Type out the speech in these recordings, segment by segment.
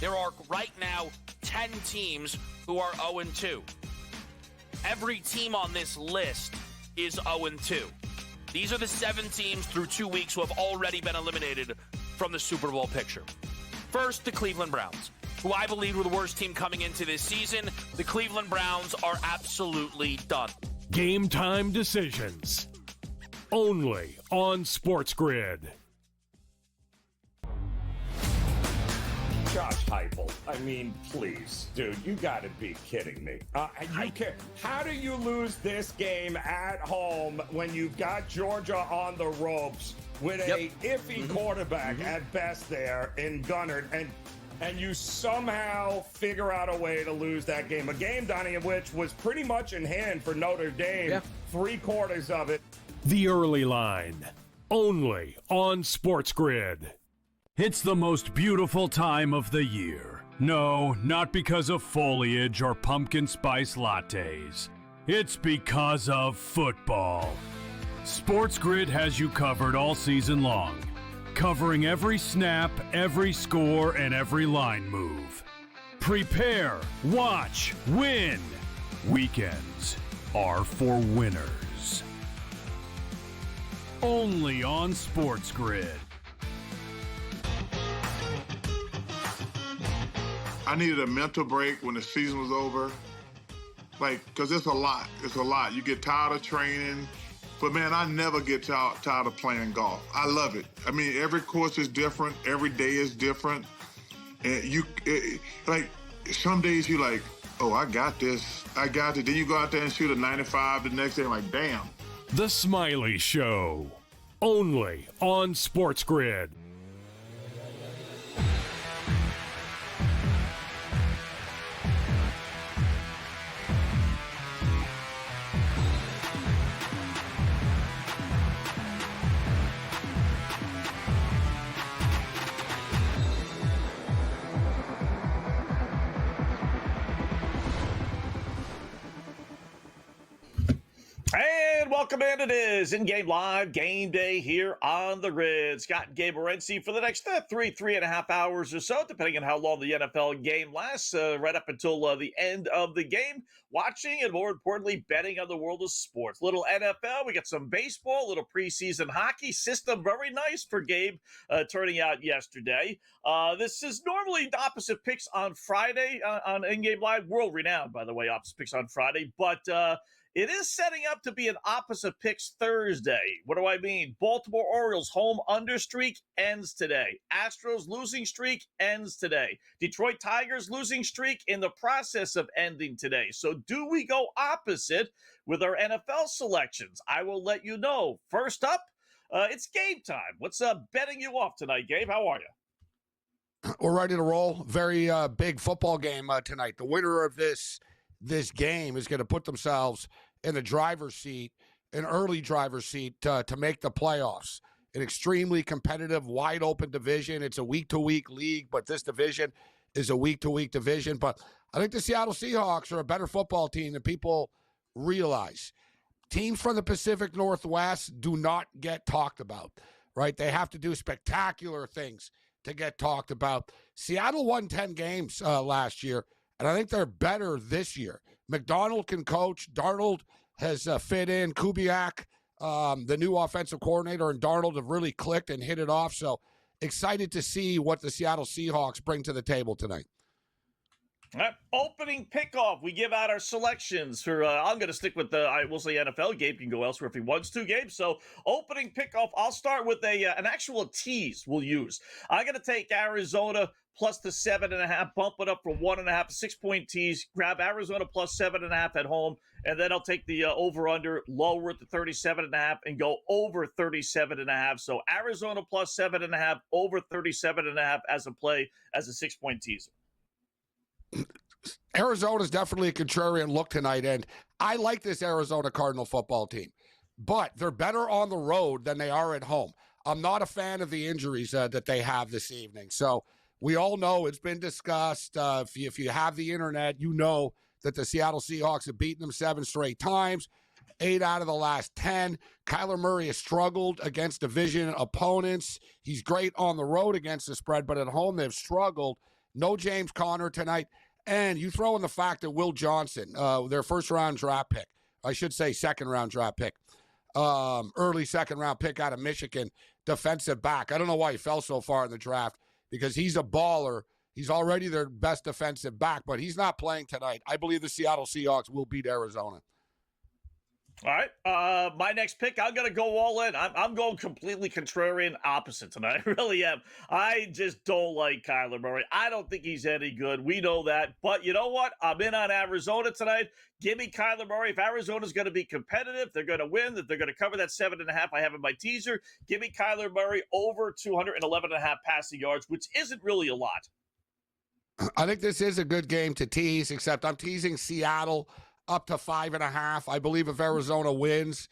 There are right now 10 teams who are 0-2. Every team on this list is 0-2. These are the 7 teams through 2 weeks who have already been eliminated from the Super Bowl picture. First, the Cleveland Browns, who I believe were the worst team coming into this season. The Cleveland Browns are absolutely done. Game time decisions. Only on SportsGrid. Josh Heupel, I mean, please, dude, you got to be kidding me. How do you lose this game at home when you've got Georgia on the ropes with a iffy quarterback at best there in Gunnard, and you somehow figure out a way to lose that game? A game, Donnie, of which was pretty much in hand for Notre Dame, 3/4 of it. The early line. Only on SportsGrid. It's the most beautiful time of the year. No, not because of foliage or pumpkin spice lattes. It's because of football. SportsGrid has you covered all season long, covering every snap, every score, and every line move. Prepare, watch, win. Weekends are for winners. Only on SportsGrid. I needed a mental break when the season was over. Because it's a lot. It's a lot. You get tired of training. But, man, I never get tired of playing golf. I love it. I mean, every course is different. Every day is different. And some days you're like, oh, I got this. I got it. Then you go out there and shoot a 95 the next day. I'm like, damn. The Smiley Show. Only on SportsGrid. And welcome in. It is In-Game Live Game Day here on the Grid. Scott and Gabriel Morency for the next 3.5 hours or so, depending on how long the NFL game lasts, right up until the end of the game. Watching and, more importantly, betting on the world of sports. Little NFL, we got some baseball, little preseason hockey. System very nice for Gabe turning out yesterday. This is normally the opposite picks on Friday on In-Game Live. World-renowned, by the way, opposite picks on Friday. But it is setting up to be an opposite picks Thursday. What do I mean? Baltimore Orioles home under streak ends today. Astros losing streak ends today. Detroit Tigers losing streak in the process of ending today. So do we go opposite with our NFL selections? I will let you know. First up, it's game time. What's betting you off tonight, Gabe? How are you? We're ready to roll. Very big football game tonight. The winner of this game is going to put themselves in the driver's seat, an early driver's seat to make the playoffs. An extremely competitive, wide-open division. It's a week-to-week league, but this division is a week-to-week division. But I think the Seattle Seahawks are a better football team than people realize. Teams from the Pacific Northwest do not get talked about, right? They have to do spectacular things to get talked about. Seattle won 10 games last year, and I think they're better this year. McDonald can coach. Darnold has fit in. Kubiak, the new offensive coordinator, and Darnold have really clicked and hit it off. So excited to see what the Seattle Seahawks bring to the table tonight. All right, opening pickoff. We give out our selections for, I'm going to stick with I will say NFL. Gabe can go elsewhere if he wants to, Gabe. So opening pickoff, I'll start with an actual tease we'll use. I'm going to take Arizona plus the 7.5, bump it up from 1.5, 6-point tease, grab Arizona plus 7.5 at home, and then I'll take the over-under, lower at the 37.5, and go over 37.5. So Arizona plus 7.5, over 37.5 as a play, as a 6-point teaser. Arizona's definitely a contrarian look tonight, and I like this Arizona Cardinal football team, but they're better on the road than they are at home. I'm not a fan of the injuries that they have this evening. So we all know it's been discussed. If you have the internet, you know that the Seattle Seahawks have beaten them 7 straight times, 8 out of the last 10. Kyler Murray has struggled against division opponents. He's great on the road against the spread, but at home they've struggled. No James Conner tonight. And you throw in the fact that Will Johnson, their first-round draft pick, I should say second-round draft pick, early second-round pick out of Michigan, defensive back. I don't know why he fell so far in the draft because he's a baller. He's already their best defensive back, but he's not playing tonight. I believe the Seattle Seahawks will beat Arizona. All right. My next pick, I'm going to go all in. I'm going completely contrarian opposite tonight. I really am. I just don't like Kyler Murray. I don't think he's any good. We know that. But you know what? I'm in on Arizona tonight. Give me Kyler Murray. If Arizona's going to be competitive, they're going to win, if they're going to cover that 7.5 I have in my teaser, give me Kyler Murray over 211.5 passing yards, which isn't really a lot. I think this is a good game to tease, except I'm teasing Seattle up to 5.5. I believe if Arizona wins,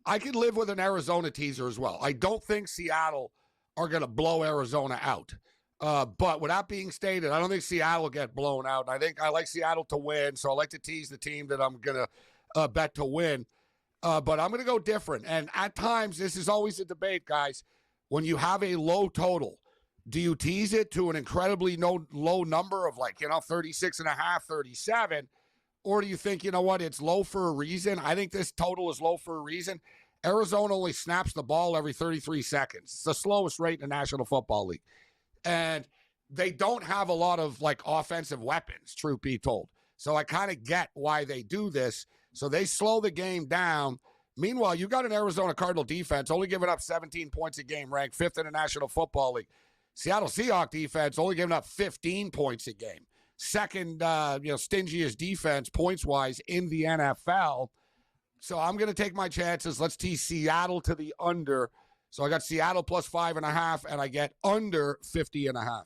I could live with an Arizona teaser as well. I don't think Seattle are going to blow Arizona out. But with that being stated, I don't think Seattle will get blown out. And I think I like Seattle to win, so I like to tease the team that I'm going to bet to win. But I'm going to go different. And at times, this is always a debate, guys. When you have a low total, do you tease it to an incredibly low number of 36.5, 37? Or do you think, you know what, it's low for a reason? I think this total is low for a reason. Arizona only snaps the ball every 33 seconds. It's the slowest rate in the National Football League. And they don't have a lot of, offensive weapons, truth be told. So I kind of get why they do this. So they slow the game down. Meanwhile, you got an Arizona Cardinal defense only giving up 17 points a game, ranked 5th in the National Football League. Seattle Seahawks defense only giving up 15 points a game. Second, stingiest defense points-wise in the NFL. So I'm going to take my chances. Let's tease Seattle to the under. So I got Seattle plus 5.5, and I get under 50.5.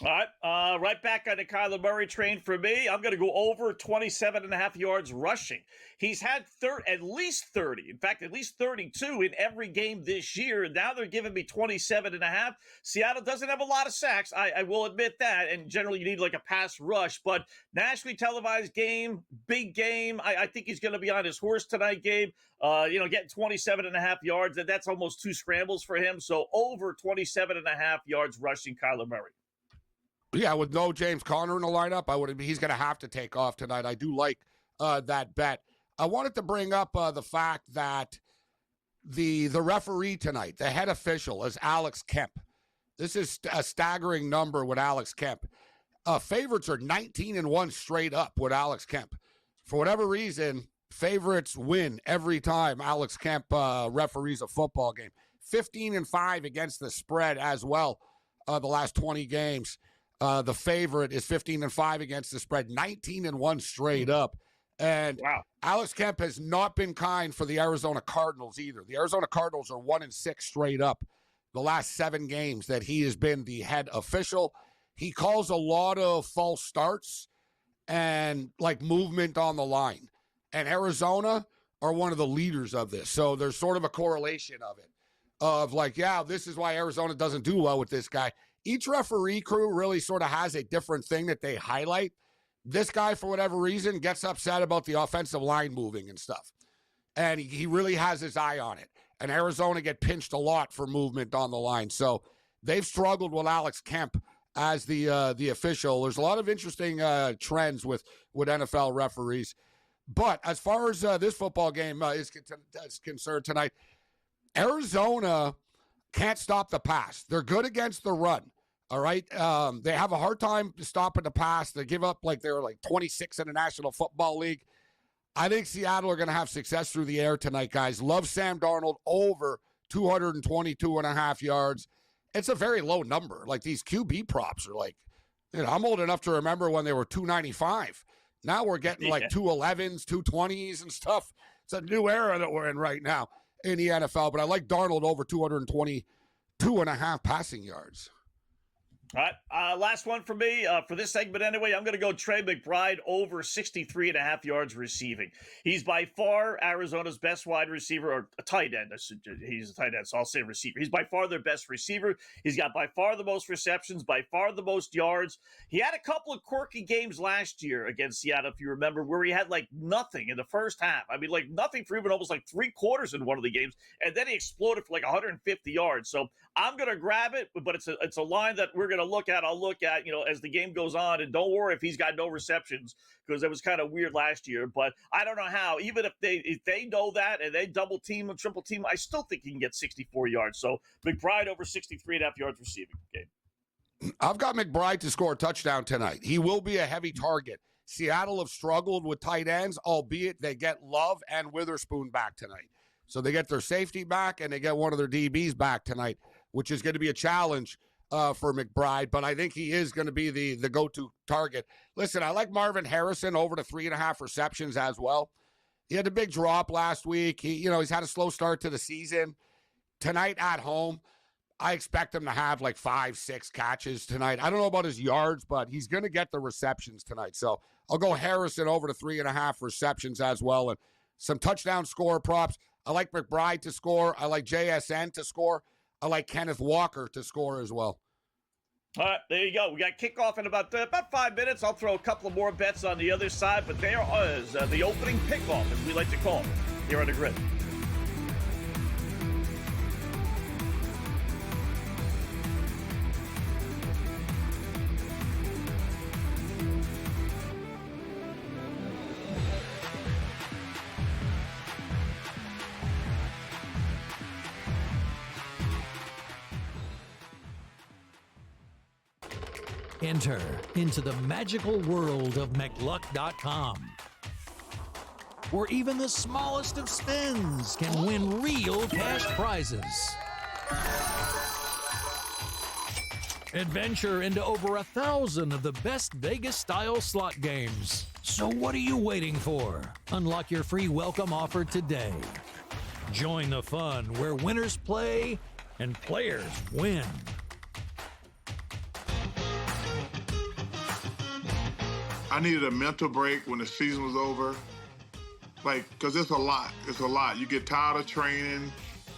All right, right back on the Kyler Murray train for me. I'm going to go over 27.5 yards rushing. He's had at least 30, in fact, at least 32 in every game this year. Now they're giving me 27.5. Seattle doesn't have a lot of sacks, I will admit that, and generally you need a pass rush, but nationally televised game, big game. I think he's going to be on his horse tonight, Gabe. Getting 27.5 yards, that's almost 2 scrambles for him, so over 27.5 yards rushing Kyler Murray. Yeah, with no James Conner in the lineup, he's going to have to take off tonight. I do like that bet. I wanted to bring up the fact that the referee tonight, the head official, is Alex Kemp. This is a staggering number with Alex Kemp. Favorites are 19-1 straight up with Alex Kemp. For whatever reason, favorites win every time Alex Kemp referees a football game. 15-5 against the spread as well the last 20 games. The favorite is 15-5 against the spread, 19-1 straight up. And wow. Alex Kemp has not been kind for the Arizona Cardinals either. The Arizona Cardinals are 1-6 straight up the last 7 games that he has been the head official. He calls a lot of false starts and movement on the line. And Arizona are one of the leaders of this. So there's sort of a correlation of it. Of this is why Arizona doesn't do well with this guy. Each referee crew really sort of has a different thing that they highlight. This guy, for whatever reason, gets upset about the offensive line moving and stuff. And he really has his eye on it. And Arizona get pinched a lot for movement on the line. So they've struggled with Alex Kemp as the official. There's a lot of interesting trends with NFL referees. But as far as this football game is concerned tonight, Arizona can't stop the pass. They're good against the run, all right? They have a hard time stopping the pass. They give up they're 26 in the National Football League. I think Seattle are going to have success through the air tonight, guys. Love Sam Darnold over 222.5 yards. It's a very low number. These QB props are I'm old enough to remember when they were 295. Now we're getting 211s, 220s and stuff. It's a new era that we're in right now in the NFL, but I like Darnold over 222.5 passing yards. All right, last one for me for this segment anyway. I'm going to go Trey McBride over 63.5 yards receiving. He's by far Arizona's best wide receiver, or a tight end. He's a tight end, so I'll say receiver. He's by far their best receiver. He's got by far the most receptions, by far the most yards. He had a couple of quirky games last year against Seattle, if you remember, where he had nothing in the first half. I mean, nothing for even almost 3 quarters in one of the games, and then he exploded for 150 yards. So I'm going to grab it, but it's a line that we're going to to look at, I'll look at, as the game goes on. And don't worry if he's got no receptions, because it was kind of weird last year. But I don't know how. Even if they know that and they double team and triple team, I still think he can get 64 yards. So McBride over 63.5 yards receiving game. I've got McBride to score a touchdown tonight. He will be a heavy target. Seattle have struggled with tight ends, albeit they get Love and Witherspoon back tonight. So they get their safety back and they get one of their DBs back tonight, which is going to be a challenge for McBride. But I think he is going to be the go-to target. Listen, I like Marvin Harrison over to 3.5 receptions as well. He had a big drop last week. He's had a slow start to the season. Tonight at home, I expect him to have like 5-6 catches tonight. I don't know about his yards, but he's going to get the receptions tonight. So I'll go Harrison over to 3.5 receptions as well. And some touchdown score props. I like McBride to score. I like JSN to score. I like Kenneth Walker to score as well. All right, there you go. We got kickoff in about 5 minutes. I'll throw a couple of more bets on the other side, but there is the opening pickoff, as we like to call it, here on the grid. Enter into the magical world of McLuck.com, where even the smallest of spins can win real cash prizes. Adventure into over 1,000 of the best Vegas-style slot games. So what are you waiting for? Unlock your free welcome offer today. Join the fun where winners play and players win. I needed a mental break when the season was over. Because it's a lot. It's a lot. You get tired of training.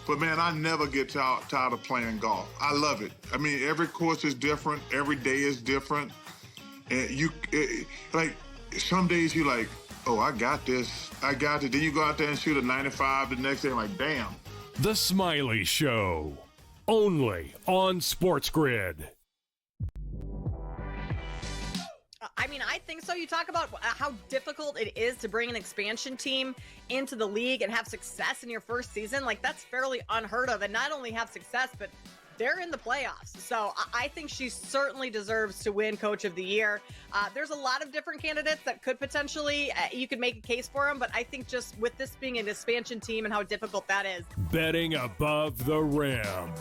But, man, I never get tired of playing golf. I love it. I mean, every course is different. Every day is different. And some days you're like, oh, I got this. I got it. Then you go out there and shoot a 95 the next day. I'm like, damn. The Smiley Show. Only on SportsGrid. I mean, I think so. You talk about how difficult it is to bring an expansion team into the league and have success in your first season. Like, that's fairly unheard of. And not only have success, but they're in the playoffs. So I think she certainly deserves to win Coach of the Year. There's a lot of different candidates that could potentially, you could make a case for them. But I think just with this being an expansion team and how difficult that is. Betting above the rim.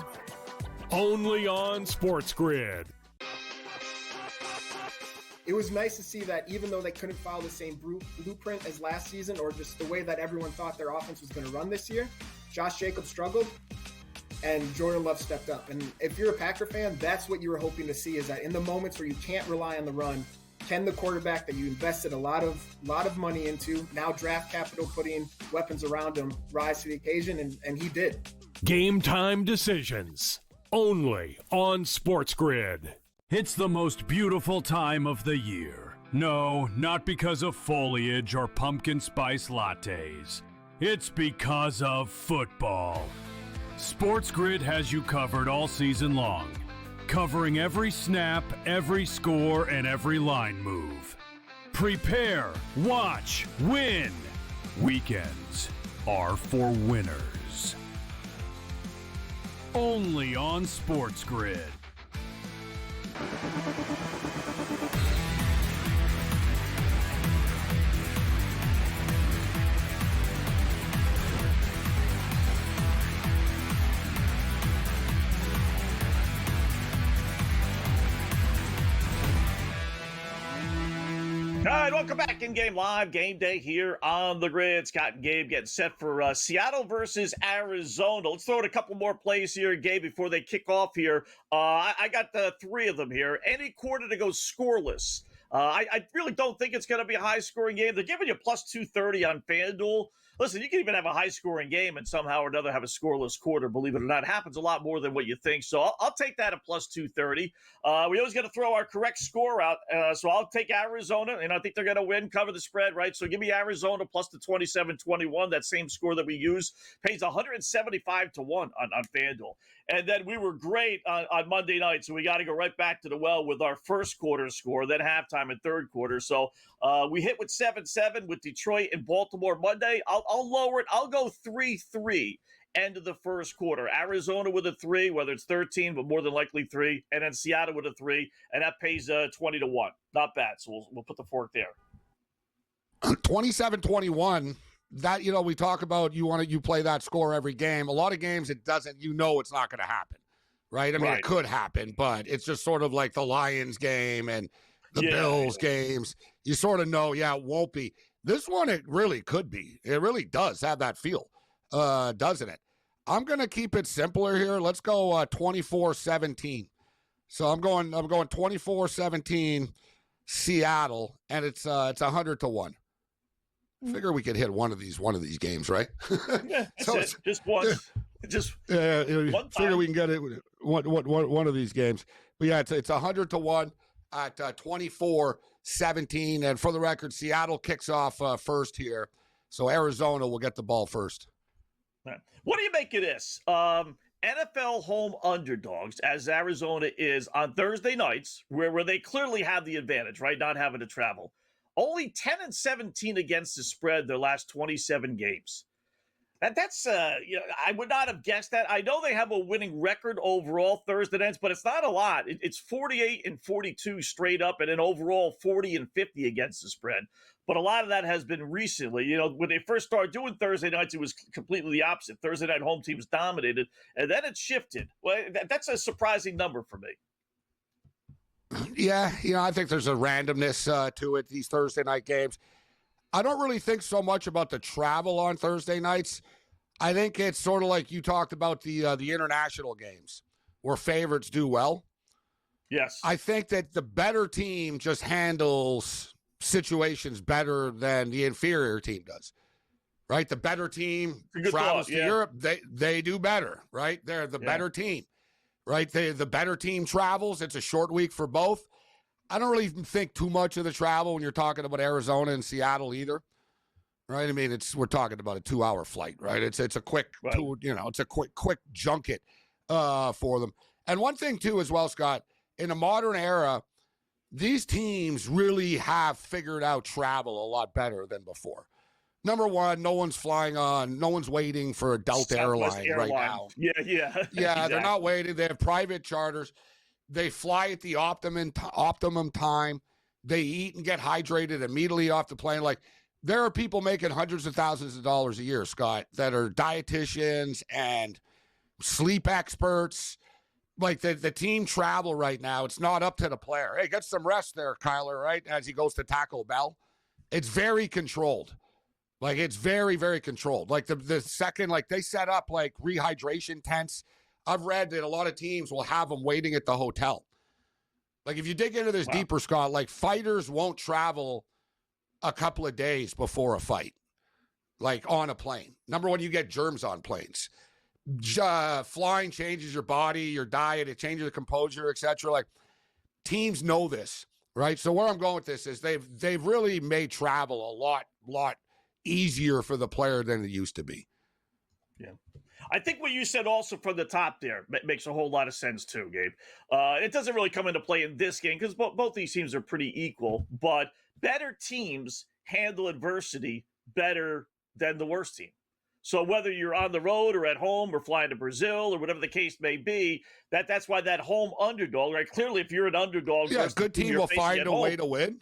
Only on SportsGrid. It was nice to see that even though they couldn't follow the same blueprint as last season, or just the way that everyone thought their offense was going to run this year, Josh Jacobs struggled and Jordan Love stepped up. And if you're a Packer fan, that's what you were hoping to see, is that in the moments where you can't rely on the run, can the quarterback that you invested a lot of money into, now draft capital, putting weapons around him, rise to the occasion, and he did. Game time decisions. Only on SportsGrid. It's the most beautiful time of the year. No, not because of foliage or pumpkin spice lattes. It's because of football. SportsGrid has you covered all season long, covering every snap, every score, and every line move. Prepare, watch, win. Weekends are for winners. Only on SportsGrid. All right, welcome back in Game Live, Game Day here on the grid. Scott and Gabe getting set for Seattle versus Arizona. Let's throw in a couple more plays here, Gabe, before they kick off here. I got three of them here. Any quarter to go scoreless. I really don't think it's going to be a high-scoring game. They're giving you plus 230 on FanDuel. listen, you can even have a high-scoring game and somehow or another have a scoreless quarter, believe it or not. It happens a lot more than what you think. So I'll take that at plus 230. We always got to throw our correct score out. So I'll take Arizona, and I think they're going to win, cover the spread, right? So give me Arizona plus the 27-21. That same score that we use pays 175 to 1 on FanDuel. And then we were great on Monday night, so we got to go right back to the well with our first quarter score, then halftime and third quarter. So we hit with 7-7 with Detroit and Baltimore Monday. I'll lower it. I'll go 3-3 end of the first quarter. Arizona with a 3, whether it's 13, but more than likely 3, and then Seattle with a 3, and that pays 20 to 1. Not bad. So we'll put the fork there. 27-21. That, we talk about you play that score every game. A lot of games it doesn't, it's not going to happen, right? I mean, It could happen, but it's just sort of like the Lions game and the Bills games. You sort of know, it won't be. This one, it really could be. It really does have that feel, doesn't it? I'm going to keep it simpler here. Let's go 24-17. So I'm going 24-17 Seattle, and it's 100 to 1. Figure we could hit one of these games, right? Yeah, just one. Just one time. Figure we can get it one of these games. But yeah, it's 100 to 1 at 24-17. And for the record, Seattle kicks off first here, so Arizona will get the ball first. What do you make of this? NFL home underdogs, as Arizona is on Thursday nights, where they clearly have the advantage, right? Not having to travel. Only 10-17 against the spread their last 27 games. That's I would not have guessed that. I know they have a winning record overall Thursday nights, but it's not a lot. It's 48-42 straight up, and then overall 40-50 against the spread. But a lot of that has been recently. When they first started doing Thursday nights, it was completely the opposite. Thursday night home teams dominated, and then it shifted. Well, that's a surprising number for me. Yeah, I think there's a randomness to it, these Thursday night games. I don't really think so much about the travel on Thursday nights. I think it's sort of like you talked about the international games where favorites do well. Yes. I think that the better team just handles situations better than the inferior team does, right? The better team travels to Europe. They do better, right? They're the better team. Right? The better team travels. It's a short week for both. I don't really think too much of the travel when you're talking about Arizona and Seattle either. Right? I mean, we're talking about a 2-hour flight, right? It's a quick it's a quick junket for them. And one thing too as well, Scott, in a modern era, these teams really have figured out travel a lot better than before. Number one, no one's waiting for a Delta airline right now. Yeah. Yeah, they're not waiting. They have private charters. They fly at the optimum time. They eat and get hydrated immediately off the plane. Like, there are people making hundreds of thousands of dollars a year, Scott, that are dietitians and sleep experts. Like, the team travel right now, it's not up to the player. Hey, get some rest there, Kyler, right? As he goes to Taco Bell. It's very controlled. Like, it's very, very controlled. Like, the second, like, they set up, like, rehydration tents. I've read that a lot of teams will have them waiting at the hotel. Like, if you dig into this deeper, Scott, like, fighters won't travel a couple of days before a fight, like, on a plane. Number one, you get germs on planes. Flying changes your body, your diet. It changes the composure, etc. Like, teams know this, right? So where I'm going with this is they've really made travel a lot easier for the player than it used to be. Yeah. I think what you said also from the top there makes a whole lot of sense too, Gabe. It doesn't really come into play in this game because both these teams are pretty equal, but better teams handle adversity better than the worst team. So whether you're on the road or at home or flying to Brazil or whatever the case may be, that's why that home underdog, right? Clearly, if you're an underdog, a good team will find a way to win.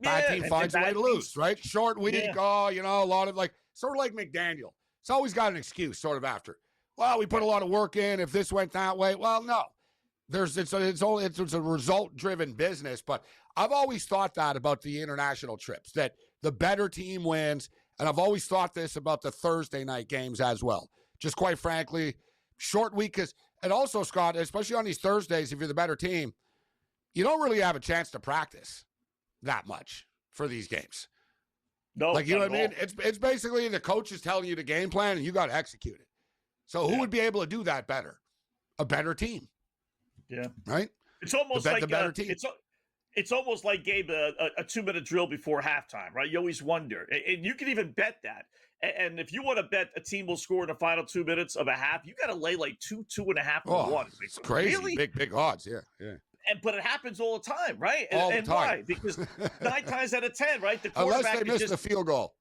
Bad team finds a way to lose, right? Short week, a lot of sort of like McDaniel. It's always got an excuse sort of after. Well, we put a lot of work in. If this went that way, well, no. It's a result-driven business, but I've always thought that about the international trips, that the better team wins, and I've always thought this about the Thursday night games as well. Just quite frankly, short week and also, Scott, especially on these Thursdays, if you're the better team, you don't really have a chance to practice that much for these games. No, like, you know not what I at mean? all. It's basically the coach is telling you the game plan and you got to execute it. So who would be able to do that better? A better team. Yeah. Right? It's almost like the better team. It's almost like, Gabe, a 2-minute drill before halftime, right? You always wonder. And you can even bet that. And if you want to bet a team will score in the final 2 minutes of a half, you got to lay like 2.5 to 1. It's crazy. Really? Big odds. Yeah. But it happens all the time, right? All the and time. why? Because 9 times out of 10, right? The Unless quarterback they missed the field goal.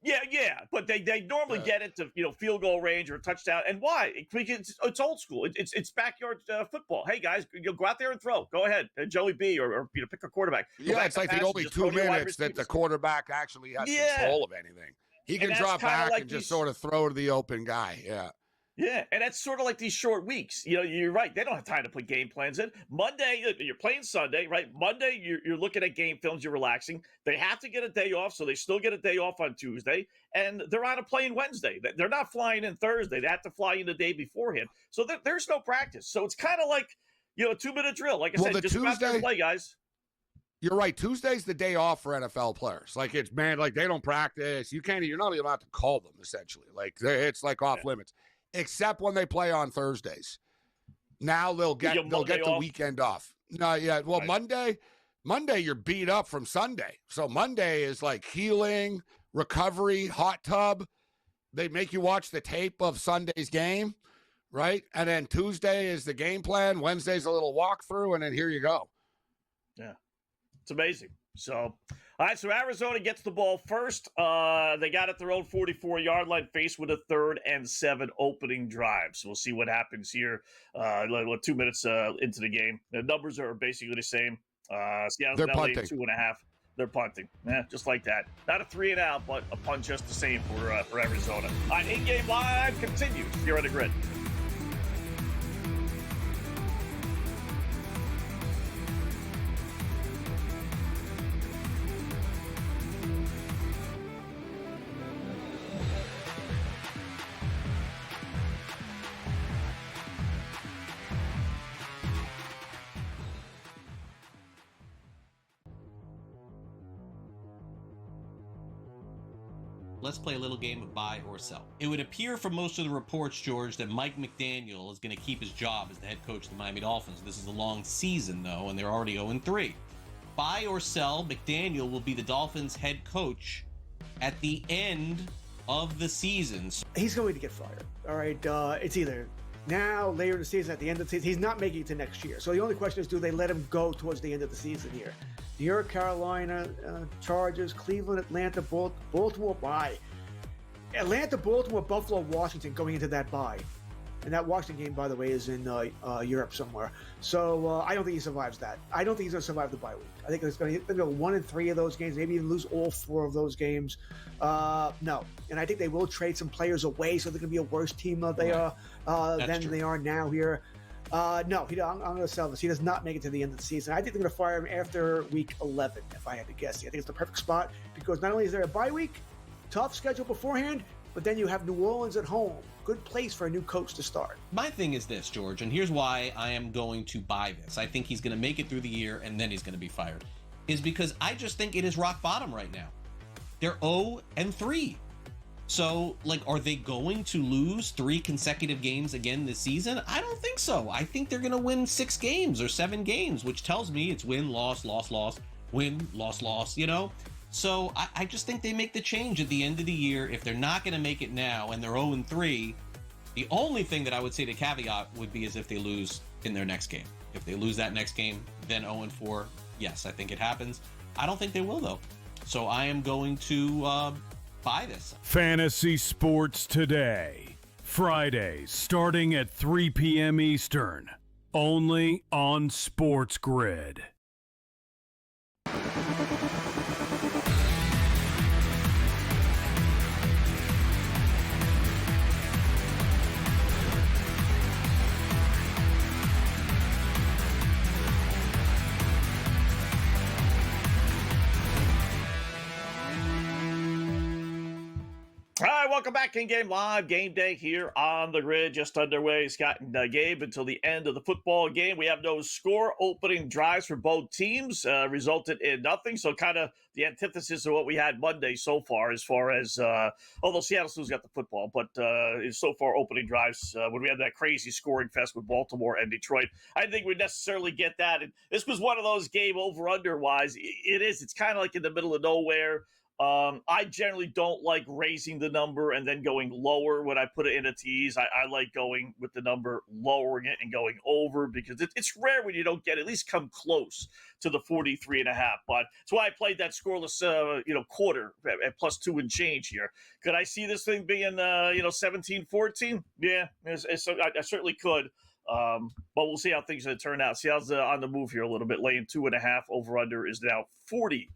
Yeah, but they normally get it to field goal range or a touchdown. And why? Because it's old school. It's backyard football. Hey guys, go out there and throw. Go ahead, Joey B, or pick a quarterback. Yeah, it's like the only 2 minutes that the quarterback actually has control of anything. He can drop back and just sort of throw to the open guy. Yeah. Yeah, and that's sort of like these short weeks. You're right. They don't have time to put game plans in. Monday, you're playing Sunday, right? Monday, you're looking at game films, you're relaxing. They have to get a day off, so they still get a day off on Tuesday, and they're on a plane Wednesday. They're not flying in Thursday. They have to fly in the day beforehand. So there's no practice. So it's kind of like, a 2-minute drill. Like I said, just go out there and play, guys. You're right. Tuesday's the day off for NFL players. Like, like they don't practice. You're not even allowed to call them, essentially. Like, it's like off limits. Except when they play on Thursdays. Now they'll get the weekend off. No, yeah. Well, right. Monday you're beat up from Sunday. So Monday is like healing, recovery, hot tub. They make you watch the tape of Sunday's game, right? And then Tuesday is the game plan. Wednesday's a little walkthrough, and then here you go. Yeah. It's amazing. So, all right, so Arizona gets the ball first. They got at their own 44-yard line, faced with a 3rd and 7 opening drive. So we'll see what happens here. 2 minutes into the game. The numbers are basically the same. Seattle's now laying 2.5. They're punting. Just like that. Not a 3-and-out, but a punt just the same for Arizona. All right, In-Game Live continues here on the Grid. Let's play a little game of buy or sell. It would appear from most of the reports, George, that Mike McDaniel is going to keep his job as the head coach of the Miami Dolphins. This is a long season, though, and they're already 0-3. Buy or sell, McDaniel will be the Dolphins' head coach at the end of the season. He's going to get fired. All right, it's either now, later in the season, at the end of the season. He's not making it to next year. So the only question is, do they let him go towards the end of the season here? New York, Carolina, Chargers, Cleveland, Atlanta, Baltimore bye. Atlanta, Baltimore, Buffalo, Washington going into that bye. And that Washington game, by the way, is in Europe somewhere. So I don't think he survives that. I don't think he's going to survive the bye week. I think it's going to go 1-3 of those games, maybe even lose all 4 of those games. No. And I think they will trade some players away, so they're going to be a worse team than they are now here. No, I'm going to sell this. He does not make it to the end of the season. I think they're going to fire him after week 11, if I had to guess. I think it's the perfect spot because not only is there a bye week, tough schedule beforehand, but then you have New Orleans at home. Good place for a new coach to start. My thing is this, George, and here's why I am going to buy this. I think he's going to make it through the year and then he's going to be fired. Is because I just think it is rock bottom right now. They're 0-3. So, are they going to lose 3 consecutive games again this season? I don't think so. I think they're going to win 6 games or 7 games, which tells me it's win, loss, loss, loss, win, loss, loss, So I just think they make the change at the end of the year. If they're not going to make it now and they're 0-3, the only thing that I would say to caveat would be is if they lose in their next game. If they lose that next game, then 0-4, yes, I think it happens. I don't think they will, though. So I am going to buy this. Fantasy Sports Today. Fridays starting at 3 p.m. Eastern. Only on SportsGrid. All right, welcome back in Game Live. Game Day here on the grid, just underway. Scott and Gabe until the end of the football game. We have no score. Opening drives for both teams resulted in nothing. So kind of the antithesis of what we had Monday so far, although Seattle still's got the football, but so far opening drives when we had that crazy scoring fest with Baltimore and Detroit. I didn't think we'd necessarily get that. And this was one of those game over-under wise. It's kind of like in the middle of nowhere. I generally don't like raising the number and then going lower when I put it in a tease. I like going with the number, lowering it, and going over because it's rare when you don't get at least come close to the 43.5. But that's why I played that scoreless, quarter at +2 and change here. Could I see this thing being, 17-14? Yeah, I certainly could. But we'll see how things turn out. Seattle's on the move here a little bit, laying 2.5. Over under is now 40.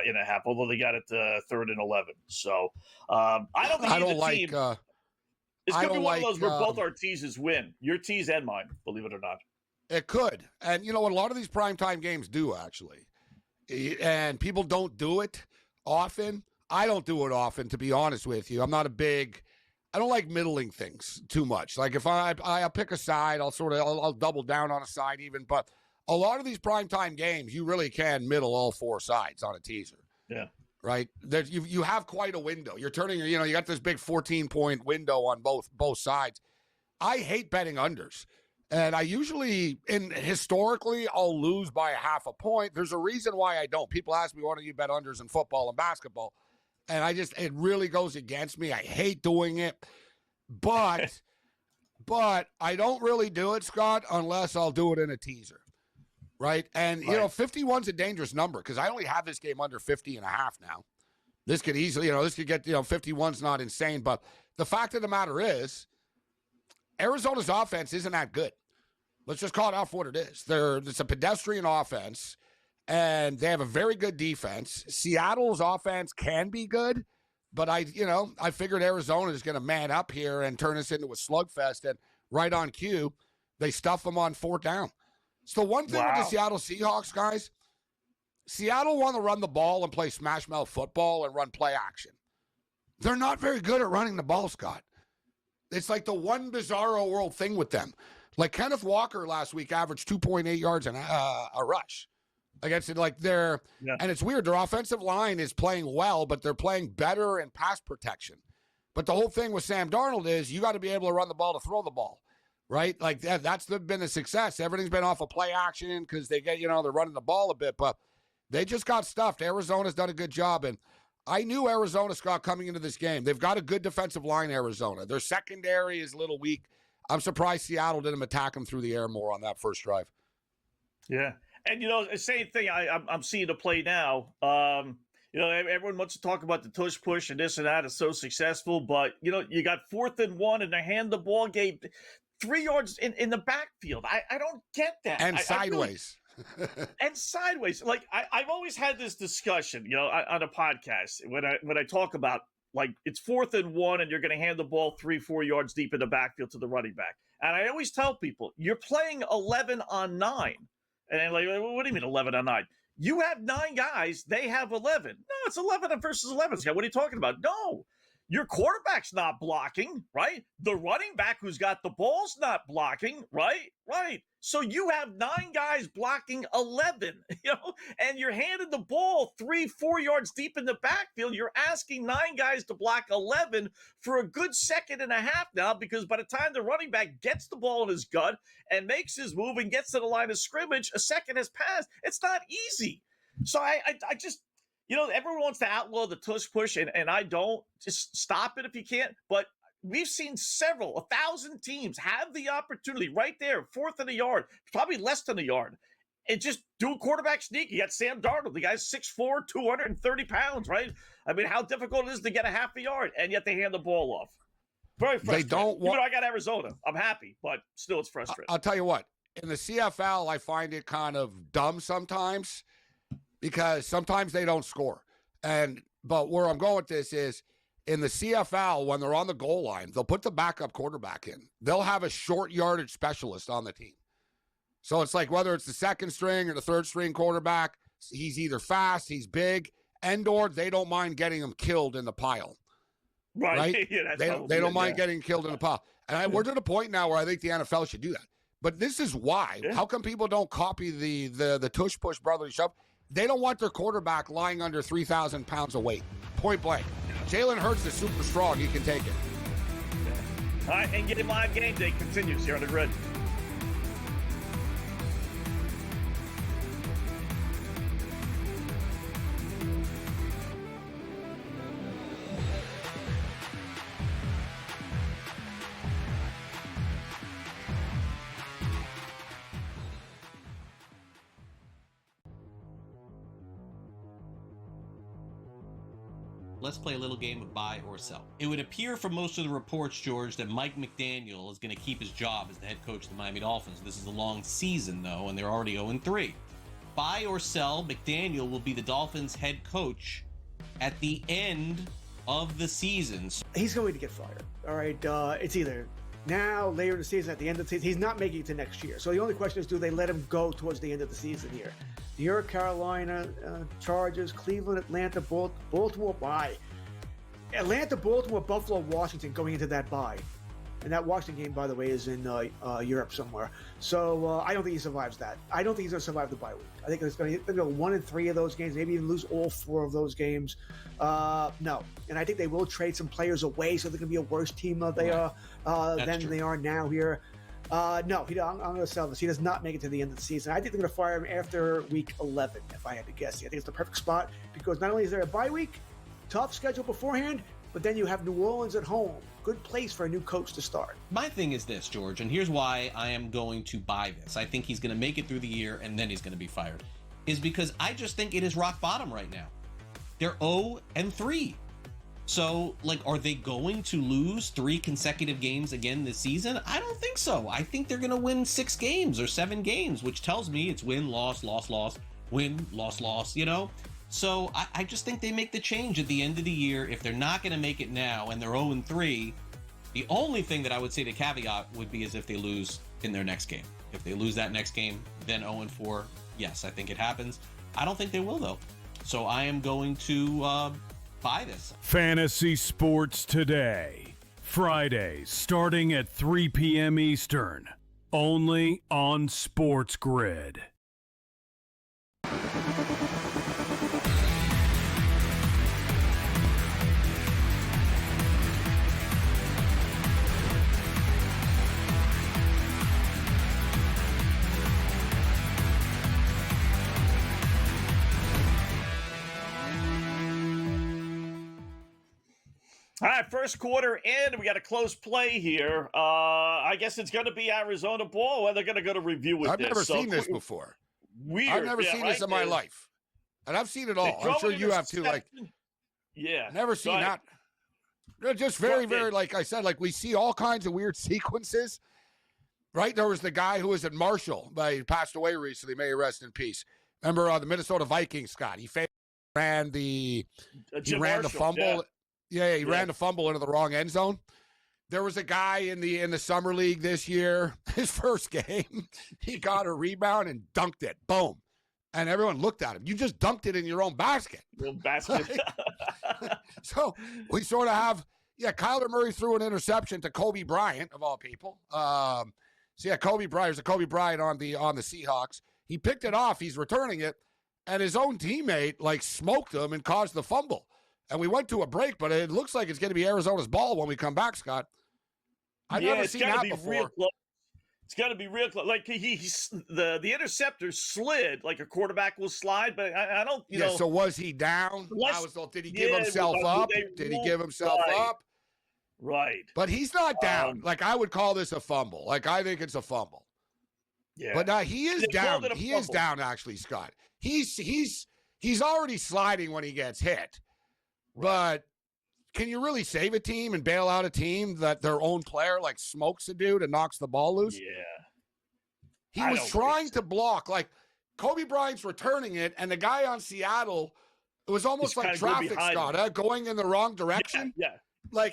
In a half, although they got it 3rd and 11. So I don't think either team. It's going to be one of those where both our teases win. Your tease and mine, believe it or not. It could. And you know what? A lot of these primetime games do, actually. And people don't do it often. I don't do it often, to be honest with you. I don't like middling things too much. Like if I'll pick a side, I'll double down on a side even, but a lot of these primetime games, you really can middle all 4 sides on a teaser. Yeah. Right? You have quite a window. You're turning, you got this big 14-point window on both sides. I hate betting unders. And I usually, historically, I'll lose by a half a point. There's a reason why I don't. People ask me, why don't you bet unders in football and basketball? And it really goes against me. I hate doing it. But I don't really do it, Scott, unless I'll do it in a teaser. Right. And, 51's a dangerous number because I only have this game under 50.5 now. This could easily, get, 51's not insane. But the fact of the matter is, Arizona's offense isn't that good. Let's just call it out for what it is. It's a pedestrian offense, and they have a very good defense. Seattle's offense can be good, but I figured Arizona is going to man up here and turn this into a slugfest. And right on cue, they stuff them on 4th down. So the one thing with the Seattle Seahawks, guys, Seattle want to run the ball and play smash mouth football and run play action. They're not very good at running the ball, Scott. It's like the one bizarro world thing with them. Like Kenneth Walker last week averaged 2.8 yards a rush against it. And it's weird. Their offensive line is playing well, but they're playing better in pass protection. But the whole thing with Sam Darnold is you got to be able to run the ball to throw the ball. Right? Like that's been a success. Everything's been off of play action because they get, they're running the ball a bit, but they just got stuffed. Arizona's done a good job. And I knew Arizona, Scott, coming into this game. They've got a good defensive line, Arizona. Their secondary is a little weak. I'm surprised Seattle didn't attack them through the air more on that first drive. Yeah. And, same thing I'm seeing to play now. Everyone wants to talk about the tush push and this and that is so successful, but, you got 4th and 1 and they hand the ball game 3 yards in the backfield. I don't get that. And sideways. And sideways. Like I've always had this discussion, on a podcast when I talk about like it's 4th and 1 and you're going to hand the ball 3-4 yards deep in the backfield to the running back. And I always tell people, you're playing 11 on 9. And they're like, what do you mean 11 on 9? You have 9 guys. They have 11. No, it's 11 versus 11. What are you talking about? No. Your quarterback's not blocking, right? The running back who's got the ball's not blocking, right? Right. So you have 9 guys blocking 11, and you're handing the ball 3-4 yards deep in the backfield. You're asking 9 guys to block 11 for a good 2.5 seconds now, because by the time the running back gets the ball in his gut and makes his move and gets to the line of scrimmage, a second has passed. It's not easy. So I just, everyone wants to outlaw the tush push, and I don't. Just stop it if you can't. But we've seen 1,000 teams have the opportunity right there, 4th and a yard, probably less than a yard, and just do a quarterback sneak. You got Sam Darnold. The guy's 6'4", 230 pounds, right? I mean, how difficult it is to get a half a yard, and yet they hand the ball off. Very frustrating. They don't want. Even though I got Arizona, I'm happy, but still it's frustrating. I'll tell you what. In the CFL, I find it kind of dumb sometimes because sometimes they don't score. But where I'm going with this is, in the CFL, when they're on the goal line, they'll put the backup quarterback in. They'll have a short yardage specialist on the team. So it's like whether it's the 2nd string or the 3rd string quarterback, he's either fast, he's big, and/or they don't mind getting him killed in the pile. Right. Yeah, they don't mind getting killed in the pile. And we're to the point now where I think the NFL should do that. But this is why. Yeah. How come people don't copy the tush push brotherly shove? They don't want their quarterback lying under 3,000 pounds of weight. Point blank. Jalen Hurts is super strong. He can take it. All right, and Game Live Game Day continues here on the grid. Let's play a little game of buy or sell. It would appear from most of the reports, George, that Mike McDaniel is going to keep his job as the head coach of the Miami Dolphins. This is a long season, though, and they're already 0-3. Buy or sell, McDaniel will be the Dolphins' head coach at the end of the season. He's going to get fired. All right, it's either now, later in the season, at the end of the season. He's not making it to next year. So the only question is, do they let him go towards the end of the season here? New York, Carolina, Chargers, Cleveland, Atlanta, Baltimore bye. Atlanta, Baltimore, Buffalo, Washington going into that bye. And that Washington game, by the way, is in Europe somewhere. So I don't think he survives that. I don't think he's going to survive the bye week. I think it's going to go 1-3 of those games, maybe even lose all 4 of those games. No. And I think they will trade some players away so they're going to be a worse team than they are now here. No, I'm going to sell this. He does not make it to the end of the season. I think they're going to fire him after week 11, if I had to guess. I think it's the perfect spot because not only is there a bye week, tough schedule beforehand, but then you have New Orleans at home. Good place for a new coach to start. My thing is this, George, and here's why I am going to buy this. I think he's going to make it through the year and then he's going to be fired. Is because I just think it is rock bottom right now. They're 0-3. So, are they going to lose 3 consecutive games again this season? I don't think so. I think they're going to win 6 games or 7 games, which tells me it's win, loss, loss, loss, win, loss, loss, So I just think they make the change at the end of the year. If they're not going to make it now and they're 0-3, the only thing that I would say the caveat would be is if they lose in their next game. If they lose that next game, then 0-4, yes, I think it happens. I don't think they will, though. So I am going to buy this. Fantasy Sports Today. Fridays starting at 3 p.m. Eastern. Only on SportsGrid. All right, first quarter in. We got a close play here. I guess it's going to be Arizona ball, or they're going to go to review with I've this. never seen this before. Weird. I've never seen this in my life. And I've seen it all. I'm sure you have too. Yeah. Never seen that. They're just very, like I said, we see all kinds of weird sequences. Right? There was the guy who was at Marshall. He passed away recently. May he rest in peace. Remember the Minnesota Vikings, Scott? He ran the fumble. Yeah, he ran the fumble into the wrong end zone. There was a guy in the summer league this year, his first game, he got a rebound and dunked it. Boom. And everyone looked at him. You just dunked it in your own basket. So we sort of have, Kyler Murray threw an interception to Kobe Bryant, of all people. Kobe Bryant, there's a Kobe Bryant on the Seahawks. He picked it off. He's returning it. And his own teammate, smoked him and caused the fumble. And we went to a break, but it looks like it's going to be Arizona's ball when we come back, Scott. I've never seen that before. It's got to be real close. The interceptor slid like a quarterback will slide, but I don't, know. So was he down? Did he give himself up? Did he give himself up? Right. But he's not down. I would call this a fumble. I think it's a fumble. Yeah. But he is down. He is down, actually, Scott. He's already sliding when he gets hit. But can you really save a team and bail out a team that their own player smokes a dude and knocks the ball loose? Yeah. He was trying to block. Kobe Bryant's returning it, and the guy on Seattle, it was almost like traffic, Scott, going in the wrong direction. Yeah.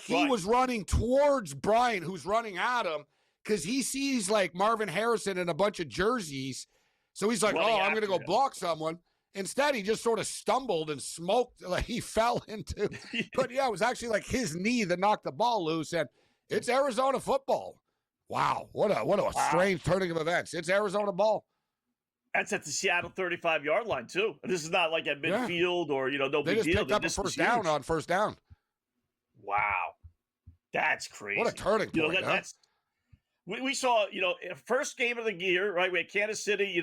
He was running towards Bryant, who's running at him, because he sees Marvin Harrison in a bunch of jerseys. So he's I'm going to go block someone. Instead, he just sort of stumbled and smoked, like he fell into. But yeah, it was actually like his knee that knocked the ball loose, and it's Arizona football. Wow, what a strange turning of events. It's Arizona ball. That's at the Seattle 35-yard line too. This is not like at midfield or no they big deal. They just picked up a first down on first down. Wow, that's crazy. What a turning point! That's we saw, first game of the year, right? We had Kansas City,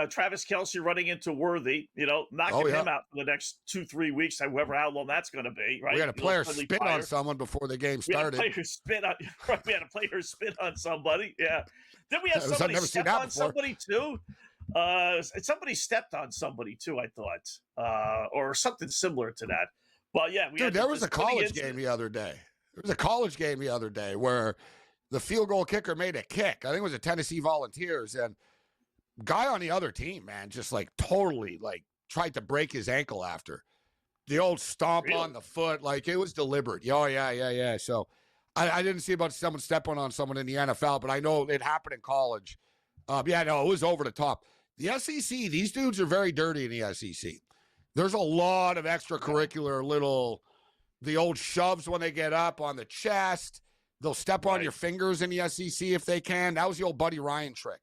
Travis Kelce running into Worthy, knocking him out for the next 2-3 weeks, how long that's going to be, right? We had a player spit on someone before the game started. We had a player spit on somebody, yeah. Then we had somebody step on somebody too. Somebody stepped on somebody too, I thought, or something similar to that. But yeah, there was a college game the other day. There was a college game the other day where the field goal kicker made a kick. I think it was a Tennessee Volunteers, and guy on the other team, man, just like totally like tried to break his ankle after the old stomp on the foot. Like it was deliberate. Oh yeah. So I didn't see about someone stepping on someone in the NFL, but I know it happened in college. It was over the top. The SEC, these dudes are very dirty in the SEC. There's a lot of extracurricular the old shoves when they get up on the chest. They'll step on your fingers in the SEC if they can. That was the old Buddy Ryan trick.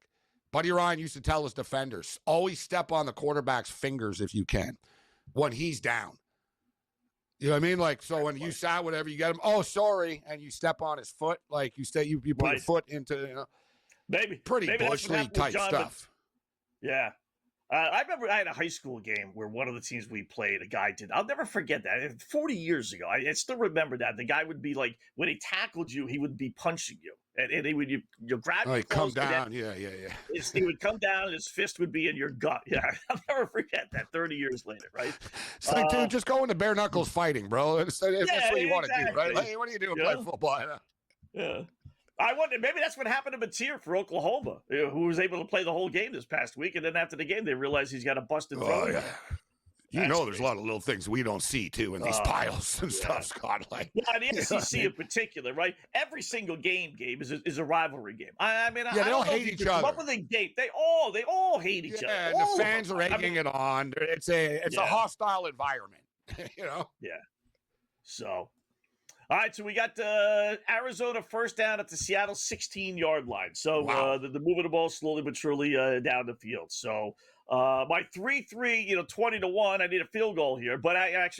Buddy Ryan used to tell his defenders, always step on the quarterback's fingers if you can when he's down. You know what I mean? Like, so when you sat, whatever, you get him, oh, sorry, and you step on his foot, like you put your foot into, pretty Bush League type stuff. Yeah. I remember I had a high school game where one of the teams we played, a guy did. I'll never forget that. 40 years ago, I still remember that. The guy would be like, when he tackled you, he would be punching you. And he would you grab your come down. Yeah. He would come down and his fist would be in your gut. Yeah, I'll never forget that 30 years later, right? It's like, dude, just go into bare knuckles fighting, bro. That's what you want to do, right? Like, what are you doing playing football? Yeah. I wonder, maybe that's what happened to Mateer for Oklahoma, who was able to play the whole game this past week. And then after the game, they realized he's got a busted throat. Oh, yeah. There's a lot of little things we don't see, too, in these piles and stuff, Scott. Like, the SEC in particular, right? Every single game is a rivalry game. I mean, they all hate each other. Up with a game. They all hate each other. And the fans are egging it on. It's a hostile environment, Yeah. So... All right, so we got Arizona first down at the Seattle 16-yard line. So they're moving the ball slowly but surely down the field. So my 3-3, 20-1, I need a field goal here. But I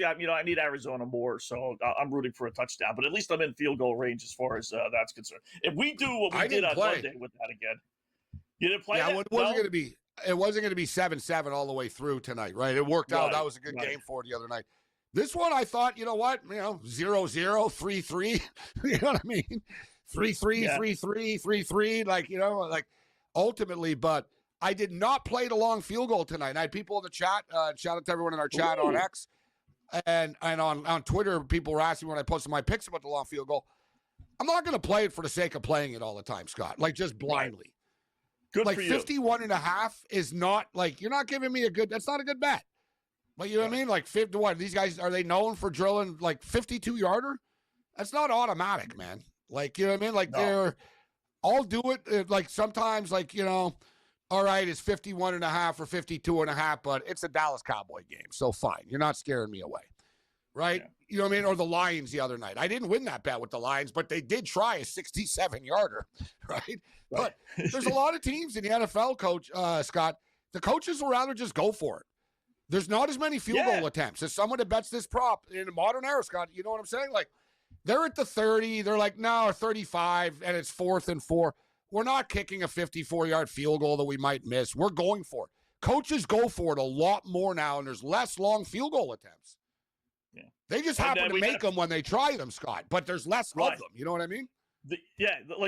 need Arizona more, so I'm rooting for a touchdown. But at least I'm in field goal range as far as that's concerned. If we do what we did on Monday with that again, you didn't play. It wasn't going to be. It wasn't going to be 7-7 all the way through tonight, right? It worked out. That was a good game for it the other night. This one, I thought, 0-0, 3-3. You know what I mean? 3-3, 3-3, 3-3. Like, ultimately, but I did not play the long field goal tonight. I had people in the chat. Shout out to everyone in our chat on X. And on Twitter, people were asking when I posted my picks about the long field goal. I'm not going to play it for the sake of playing it all the time, Scott. Like, just blindly. Good for you. 51.5 is not, you're not giving me that's not a good bet. Like, you know what I mean? Like, 50-1. These guys, are they known for drilling, 52-yarder? That's not automatic, man. Like, you know what I mean? Like, they're all do it. Sometimes, all right, it's 51.5 or 52.5, but it's a Dallas Cowboy game. So, fine. You're not scaring me away. Right? Yeah. You know what I mean? Or the Lions the other night. I didn't win that bet with the Lions, but they did try a 67-yarder. Right? But there's a lot of teams in the NFL, Coach Scott. The coaches will rather just go for it. There's not as many field goal attempts as someone that bets this prop in the modern era, Scott. You know what I'm saying? Like, they're at the 30. They're like, no, 35, and it's 4th and 4. We're not kicking a 54-yard field goal that we might miss. We're going for it. Coaches go for it a lot more now, and there's less long field goal attempts. Yeah. They just happen to make them when they try them, Scott, but there's less of them. You know what I mean?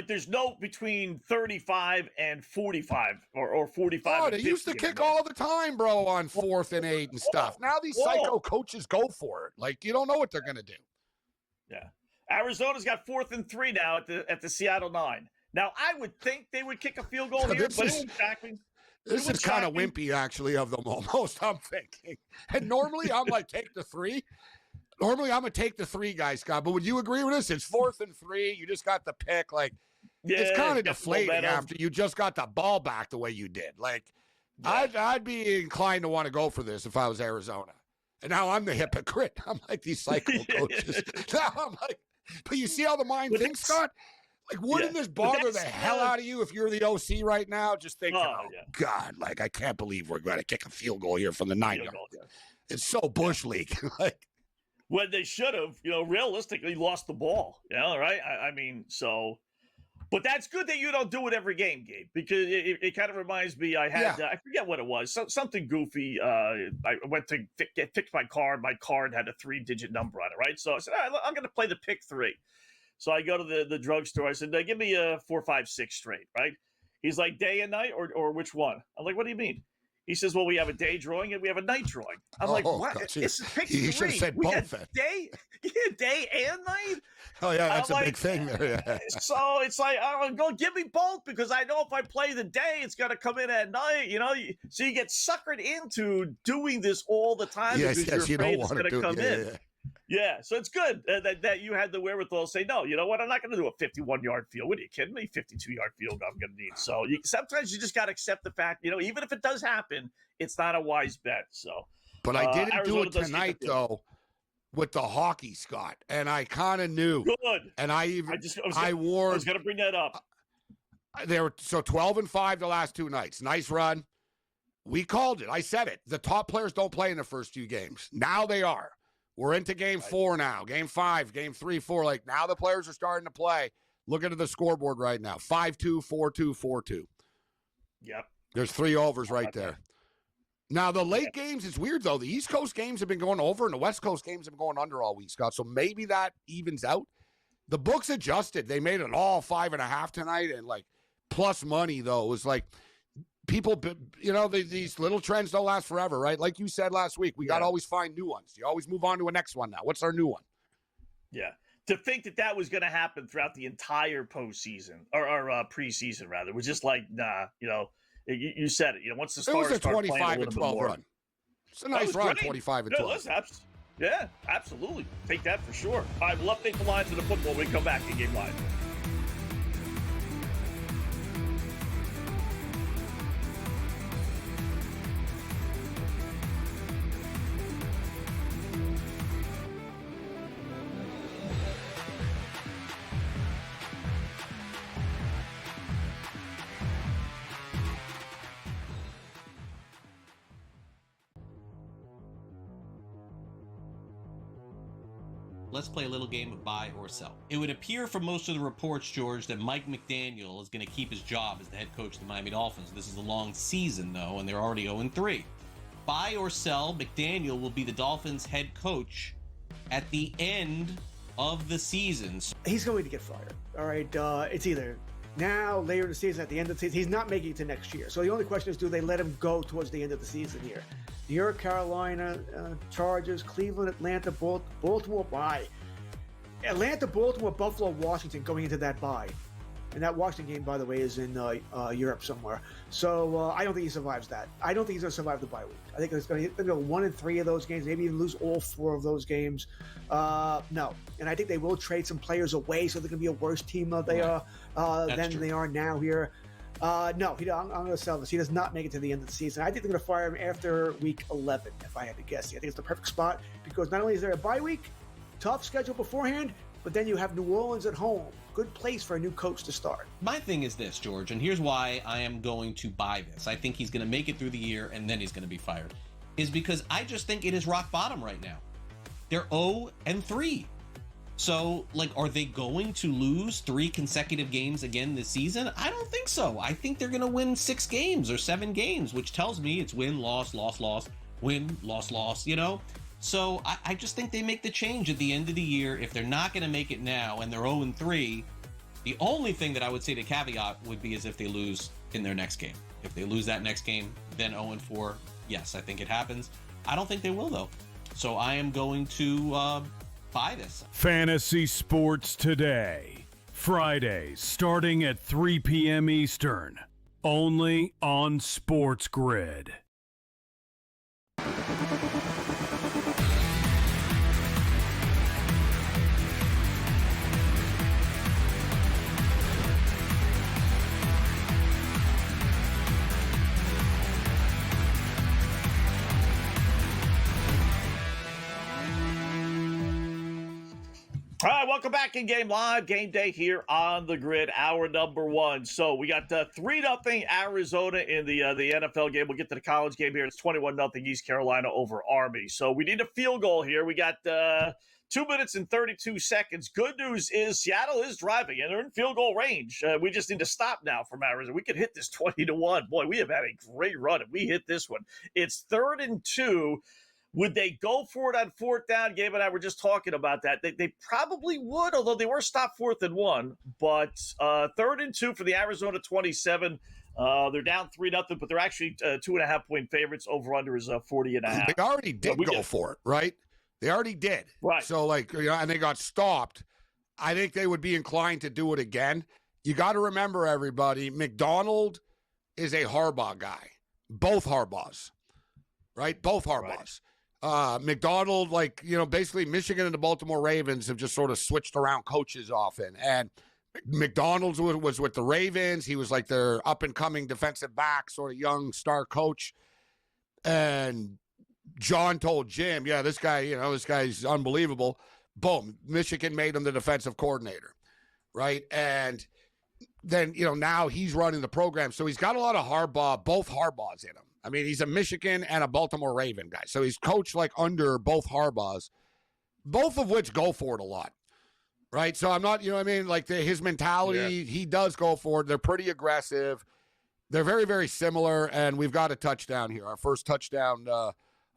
There's no between 35 and 45 or 45. Oh, they used to kick all the time, bro, on 4th and 8 and stuff. Now these psycho coaches go for it. Like, you don't know what they're going to do. Yeah. Arizona's got 4th and 3 now at the Seattle 9. Now, I would think they would kick a field goal here, but this is kind of wimpy, actually, of them almost, I'm thinking. And normally I'm like, take the 3. Normally, I'm going to take the 3 guys, Scott. But would you agree with this? It's 4th and 3. You just got the pick. Like, it's kind of deflating after you just got the ball back the way you did. Like, I'd be inclined to want to go for this if I was Arizona. And now I'm the hypocrite. I'm like these cycle coaches. Now I'm like, but you see how the mind thinks, Scott? Like, wouldn't this bother the hell out of you if you're the OC right now? Just thinking, God, like, I can't believe we're going to kick a field goal here from the 9-yard. It's so Bush League. Like, when they should have, realistically lost the ball. Right? I mean, so. But that's good that you don't do it every game, Gabe, because it kind of reminds me. I had I forget what it was, something goofy. I went to fix my card. My card had a 3-digit number on it, right? So I said, all right, I'm going to play the pick 3. So I go to the drugstore. I said, give me a 4, 5, 6 straight, right? He's like, day and night, or which one? I'm like, what do you mean? He says, well, we have a day drawing and we have a night drawing. I'm like, what? It's pick 3. You should have said both. Day and night? Oh, yeah, that's a big thing there. Yeah. So it's like, go give me both, because I know if I play the day, it's going to come in at night, So you get suckered into doing this all the time because you're afraid it's going to come in. Yeah, so it's good that you had the wherewithal to say, no, you know what? I'm not going to do a 51-yard field. What are you kidding me? 52-yard field I'm going to need. So sometimes you just got to accept the fact, even if it does happen, it's not a wise bet. So, but I didn't do it tonight, though, with the hockey, Scott, and I kind of knew. Good. And I was going to bring that up. They were 12-5 the last 2 nights. Nice run. We called it. I said it. The top players don't play in the first 2 games. Now they are. We're into game 4 now, game 5, game 3, 4. Like, now the players are starting to play. Look at the scoreboard right now. 5-2, 4-2, 4-2. Yep. There's 3 overs right there. Now, the late games, it's weird, though. The East Coast games have been going over, and the West Coast games have been going under all week, Scott. So maybe that evens out. The books adjusted. They made it all 5.5 tonight, and, like, plus money, though. It was like, people, these little trends don't last forever, right? Like you said last week, we got to always find new ones. You always move on to a next one now. What's our new one? Yeah. To think that was going to happen throughout the entire postseason, or preseason, rather, was just like, nah, you said it. Once the stars start playing a little bit more. Run. It's a nice run, 25-12. Yeah, absolutely. Take that for sure. All right, we'll update the lines of the football when we come back in Game Live. Let's play a little game of buy or sell. It would appear from most of the reports, George, that Mike McDaniel is going to keep his job as the head coach of the Miami Dolphins. This is a long season, though, and they're already 0-3. Buy or sell, McDaniel will be the Dolphins' head coach at the end of the season. He's going to get fired. All right, it's either now, later in the season, at the end of the season. He's not making it to next year. So the only question is, do they let him go towards the end of the season here? New York, Carolina, Chargers, Cleveland, Atlanta, Baltimore, bye. Atlanta, Baltimore, Buffalo, Washington going into that bye. And that Washington game, by the way, is in Europe somewhere. So I don't think he survives that. I don't think he's going to survive the bye week. I think it's going to go 1-3 of those games, maybe even lose all 4 of those games. No. And I think they will trade some players away so they're going to be a worse team than they are now here. No, I'm going to sell this. He does not make it to the end of the season. I think they're going to fire him after week 11, if I had to guess. I think it's the perfect spot because not only is there a bye week, tough schedule beforehand, but then you have New Orleans at home. Good place for a new coach to start. My thing is this, George, and here's why I am going to buy this. I think he's going to make it through the year and then he's going to be fired. Is because I just think it is rock bottom right now. They're 0-3. So, are they going to lose 3 consecutive games again this season? I don't think so. I think they're going to win 6 games or 7 games, which tells me it's win, loss, loss, loss, win, loss, loss, So I just think they make the change at the end of the year. If they're not going to make it now and they're 0-3, the only thing that I would say to caveat would be is if they lose in their next game. If they lose that next game, then 0-4, yes, I think it happens. I don't think they will, though. So I am going to buy this. Fantasy Sports Today. Fridays starting at 3 p.m. Eastern. Only on SportsGrid. welcome back in Game Live. Game Day here on the grid, hour number 1. So we got 3-0 Arizona in the NFL game. We'll get to the college game here. It's 21-0 East Carolina over Army. So we need a field goal here. We got 2 minutes and 32 seconds. Good news is Seattle is driving, and they're in field goal range. We just need to stop now from Arizona. We could hit this 20-1. Boy, we have had a great run if we hit this one. It's 3rd and 2. Would they go for it on 4th down? Gabe and I were just talking about that. They probably would, although they were stopped 4th and 1. But 3rd and 2 for the Arizona 27. They're down 3-0, but they're actually 2.5-point favorites. Over-under is 40.5. They already did go for it, right? They already did. Right. So, and they got stopped. I think they would be inclined to do it again. You got to remember, everybody, McDonald is a Harbaugh guy. Both Harbaughs, right? Both Harbaughs. Right. McDonald, basically Michigan and the Baltimore Ravens have just sort of switched around coaches often. And McDonald was with the Ravens. He was like their up-and-coming defensive back, sort of young star coach. And John told Jim, this guy's unbelievable. Boom, Michigan made him the defensive coordinator, right? And then, now he's running the program. So he's got a lot of both Harbaughs in him. I mean, he's a Michigan and a Baltimore Raven guy. So he's coached under both Harbaughs, both of which go for it a lot, right? So I'm not, his mentality, he does go for it. They're pretty aggressive. They're very, very similar, and we've got a touchdown here, our first touchdown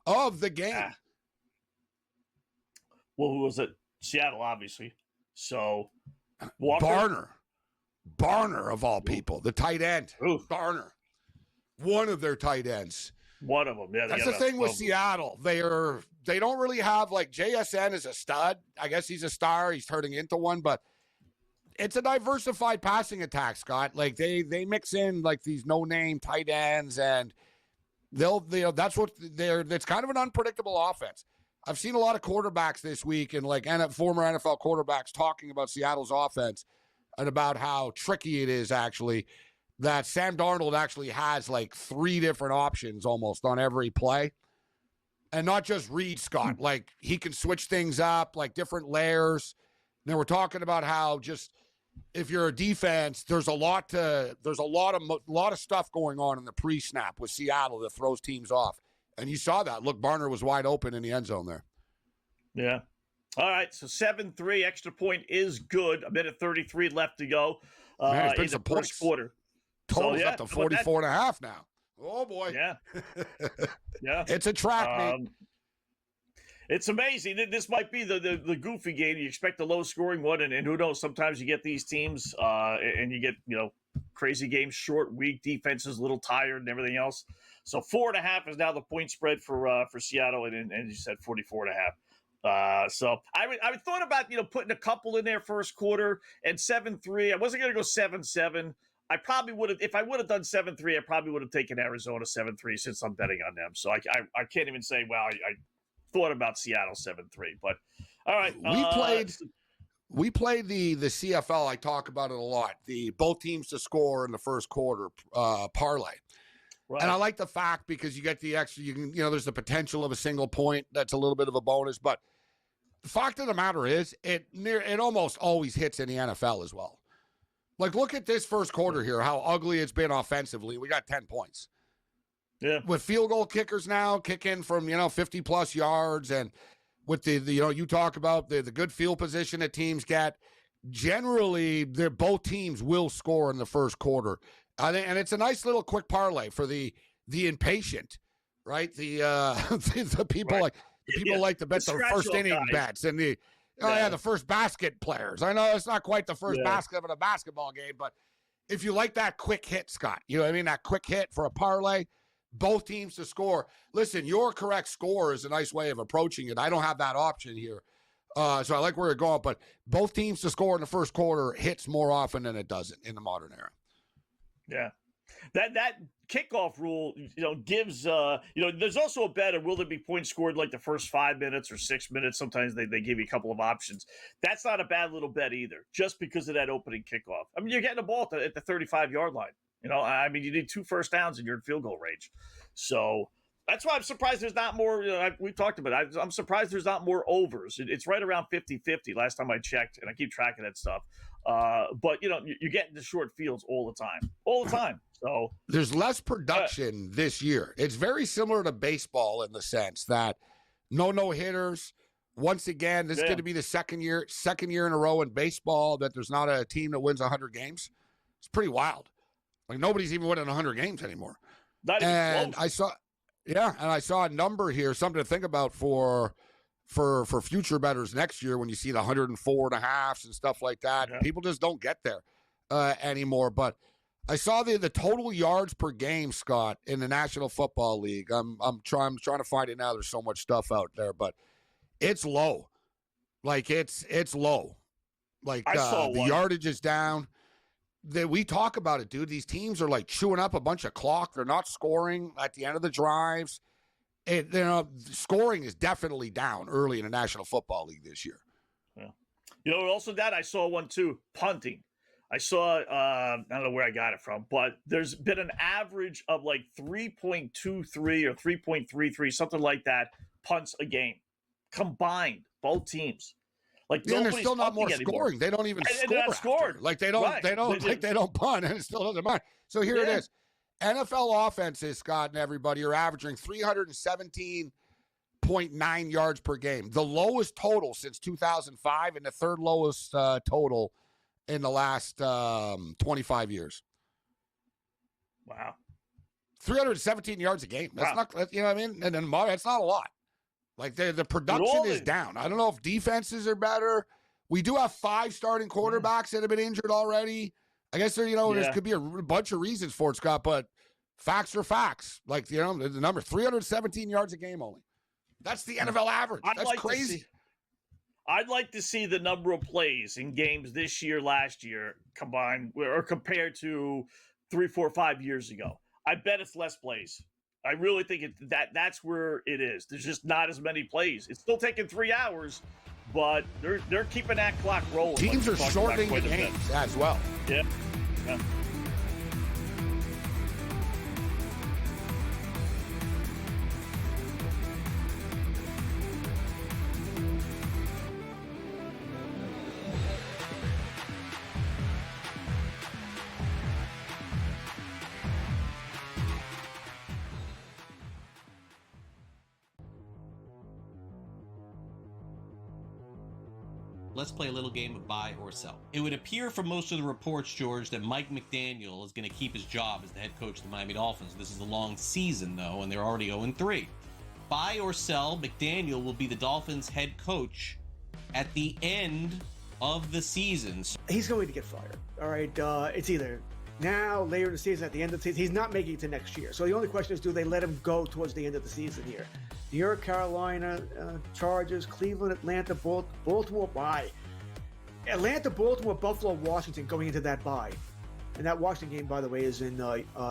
of the game. Well, who was it? Seattle, obviously. So, Walker? Barner, of all people, the tight end. Barner. One of their tight ends. One of them, yeah. That's the thing with Seattle. They don't really have, JSN is a stud. I guess he's a star. He's turning into one, but it's a diversified passing attack, Scott. They mix in these no-name tight ends, and that's what it's kind of an unpredictable offense. I've seen a lot of quarterbacks this week and former NFL quarterbacks talking about Seattle's offense and about how tricky it is actually. That Sam Darnold actually has 3 different options almost on every play. And not just read, Scott. He can switch things up, different layers. And then we're talking about how just if you're a defense, there's a lot of stuff going on in the pre-snap with Seattle that throws teams off. And you saw that. Look, Barner was wide open in the end zone there. Yeah. All right, so 7-3, extra point is good. A minute 33 left to go Man, in the first quarter. Total's up to 44.5 now. Oh, boy. Yeah. Yeah. It's a track meet. It's amazing. This might be the goofy game. You expect a low-scoring one, and who knows, sometimes you get these teams and you get, crazy games, short, weak, defenses a little tired and everything else. So 4.5 is now the point spread for Seattle, and you said 44.5. So I thought about, putting a couple in there first quarter and 7-3. I wasn't going to go 7-7. I probably would have, if I would have done 7-3, I probably would have taken Arizona 7-3 since I'm betting on them. So I can't even say, well, I thought about Seattle 7-3. But all right, we played the CFL. I talk about it a lot. The both teams to score in the first quarter parlay. Right. And I like the fact because you get the extra. You can, there's the potential of a single point. That's a little bit of a bonus. But the fact of the matter is, it almost always hits in the NFL as well. Look at this first quarter here, how ugly it's been offensively. We got 10 points. Yeah. With field goal kickers now kicking from, 50-plus yards, and with the you talk about the good field position that teams get, generally, both teams will score in the first quarter. And it's a nice little quick parlay for the impatient, right? The people right. Like to bet the first inning bets and the the first basket players. I know it's not quite the first basket of a basketball game, but if you like that quick hit, Scott, that quick hit for a parlay, both teams to score. Listen, your correct score is a nice way of approaching it. I don't have that option here. So I like where you're going, but both teams to score in the first quarter hits more often than it doesn't in the modern era. Yeah. That kickoff rule, gives, there's also a bet of will there be points scored the first 5 minutes or 6 minutes. Sometimes they give you a couple of options. That's not a bad little bet either, just because of that opening kickoff. I mean, you're getting the ball at the 35-yard line. You need 2 first downs and you're in field goal range. So That's why I'm surprised there's not more. We talked about it. I'm surprised there's not more overs. It's right around 50-50 last time I checked, and I keep track of that stuff. But, you get into short fields all the time. So there's less production this year. It's very similar to baseball in the sense that no hitters. Once again, this is going to be the second year in a row in baseball that there's not a team that wins 100 games. It's pretty wild. Like nobody's even winning 100 games anymore. Not even close. I saw a number here, something to think about for future bettors next year when you see the 104.5s and stuff like that. Yeah. People just don't get there anymore. But I saw the total yards per game, Scott, in the National Football League. I'm trying to find it now. There's so much stuff out there, but it's low. Like it's low. Like the yardage is down. We talk about it, dude. These teams are like chewing up a bunch of clock. They're not scoring at the end of the drives. Scoring is definitely down early in the National Football League this year. Yeah. Also, Dad, I saw one too. Punting. I saw, I don't know where I got it from, but there's been an average of like 3.23 or 3.33, something like that, punts a game combined, both teams. Like and there's still not more scoring. They don't even score. Like they don't punt, and it still doesn't matter. So here it is. NFL offenses, Scott and everybody, are averaging 317.9 yards per game. The lowest total since 2005 and the third lowest total in the last 25 years. Wow. 317 yards a game. That's not, you know what I mean? And then that's not a lot. Like the production is down. I don't know if defenses are better. We do have 5 starting quarterbacks that have been injured already. I guess there could be a bunch of reasons for it, Scott, but facts are facts. Like, the number 317 yards a game only. That's the NFL average. That's crazy. I'd like to see the number of plays in games this year, last year combined or compared to 3, 4, 5 years ago. I bet it's less plays. I really think that's where it is. There's just not as many plays. It's still taking 3 hours, but they're keeping that clock rolling. Teams are shortening the games as well. Yeah. Let's play a little game of buy or sell. It would appear from most of the reports, George, that Mike McDaniel is going to keep his job as the head coach of the Miami Dolphins. This is a long season, though, and they're already 0-3. Buy or sell, McDaniel will be the Dolphins' head coach at the end of the season. He's going to get fired. All right, it's either now, later in the season, at the end of the season. He's not making it to next year. So the only question is, do they let him go towards the end of the season here? New York, Carolina, Chargers, Cleveland, Atlanta, Baltimore bye. Atlanta, Baltimore, Buffalo, Washington going into that bye. And that Washington game, by the way, is in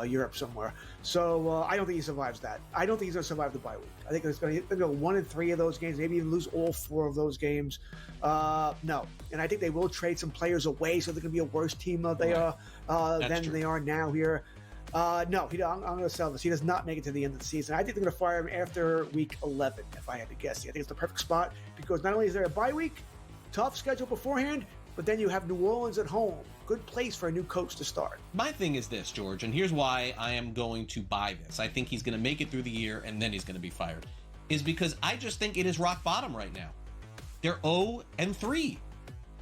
Europe somewhere. So I don't think he survives that. I don't think he's going to survive the bye week. I think it's going to go 1-3 of those games, maybe even lose all 4 of those games. No. And I think they will trade some players away so they're going to be a worse team than they are now here. No, I'm going to sell this. He does not make it to the end of the season. I think they're going to fire him after week 11, if I had to guess. I think it's the perfect spot because not only is there a bye week, tough schedule beforehand, but then you have New Orleans at home. Good place for a new coach to start. My thing is this, George, and here's why I am going to buy this. I think he's going to make it through the year and then he's going to be fired. Is because I just think it is rock bottom right now. They're 0-3.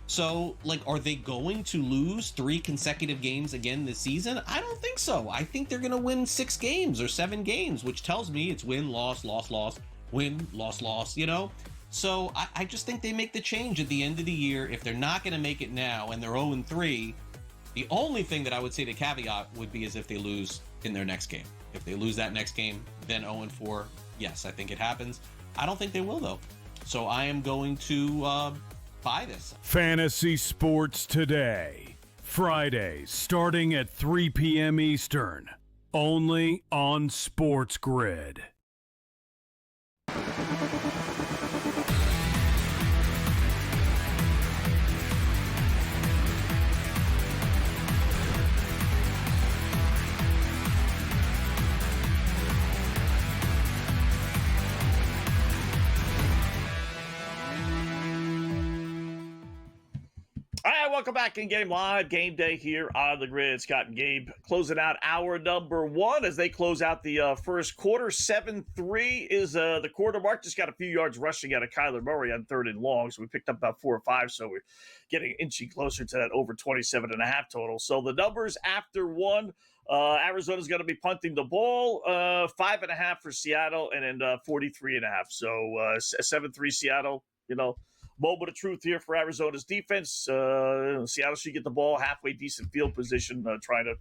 So, are they going to lose 3 consecutive games again this season? I don't think so. I think they're going to win 6 games or 7 games, which tells me it's win, loss, loss, loss, win, loss, loss, So I just think they make the change at the end of the year. If they're not going to make it now and they're 0-3, the only thing that I would say the caveat would be is if they lose in their next game. If they lose that next game, then 0-4, yes, I think it happens. I don't think they will, though. So I am going to buy this. Fantasy Sports Today. Fridays starting at 3 p.m. Eastern. Only on SportsGrid. welcome back in Game Live. Game Day here on the grid. Scott and Gabe closing out hour number one as they close out the first quarter. 7-3 is the quarter mark. Just got a few yards rushing out of Kyler Murray on 3rd and long. So we picked up about 4 or 5. So we're getting inching closer to that over 27.5 total. So the numbers after one, Arizona's going to be punting the ball, 5.5 for Seattle, and then 43.5. So 7-3 Seattle, moment of truth here for Arizona's defense. Seattle should get the ball halfway decent field position, trying to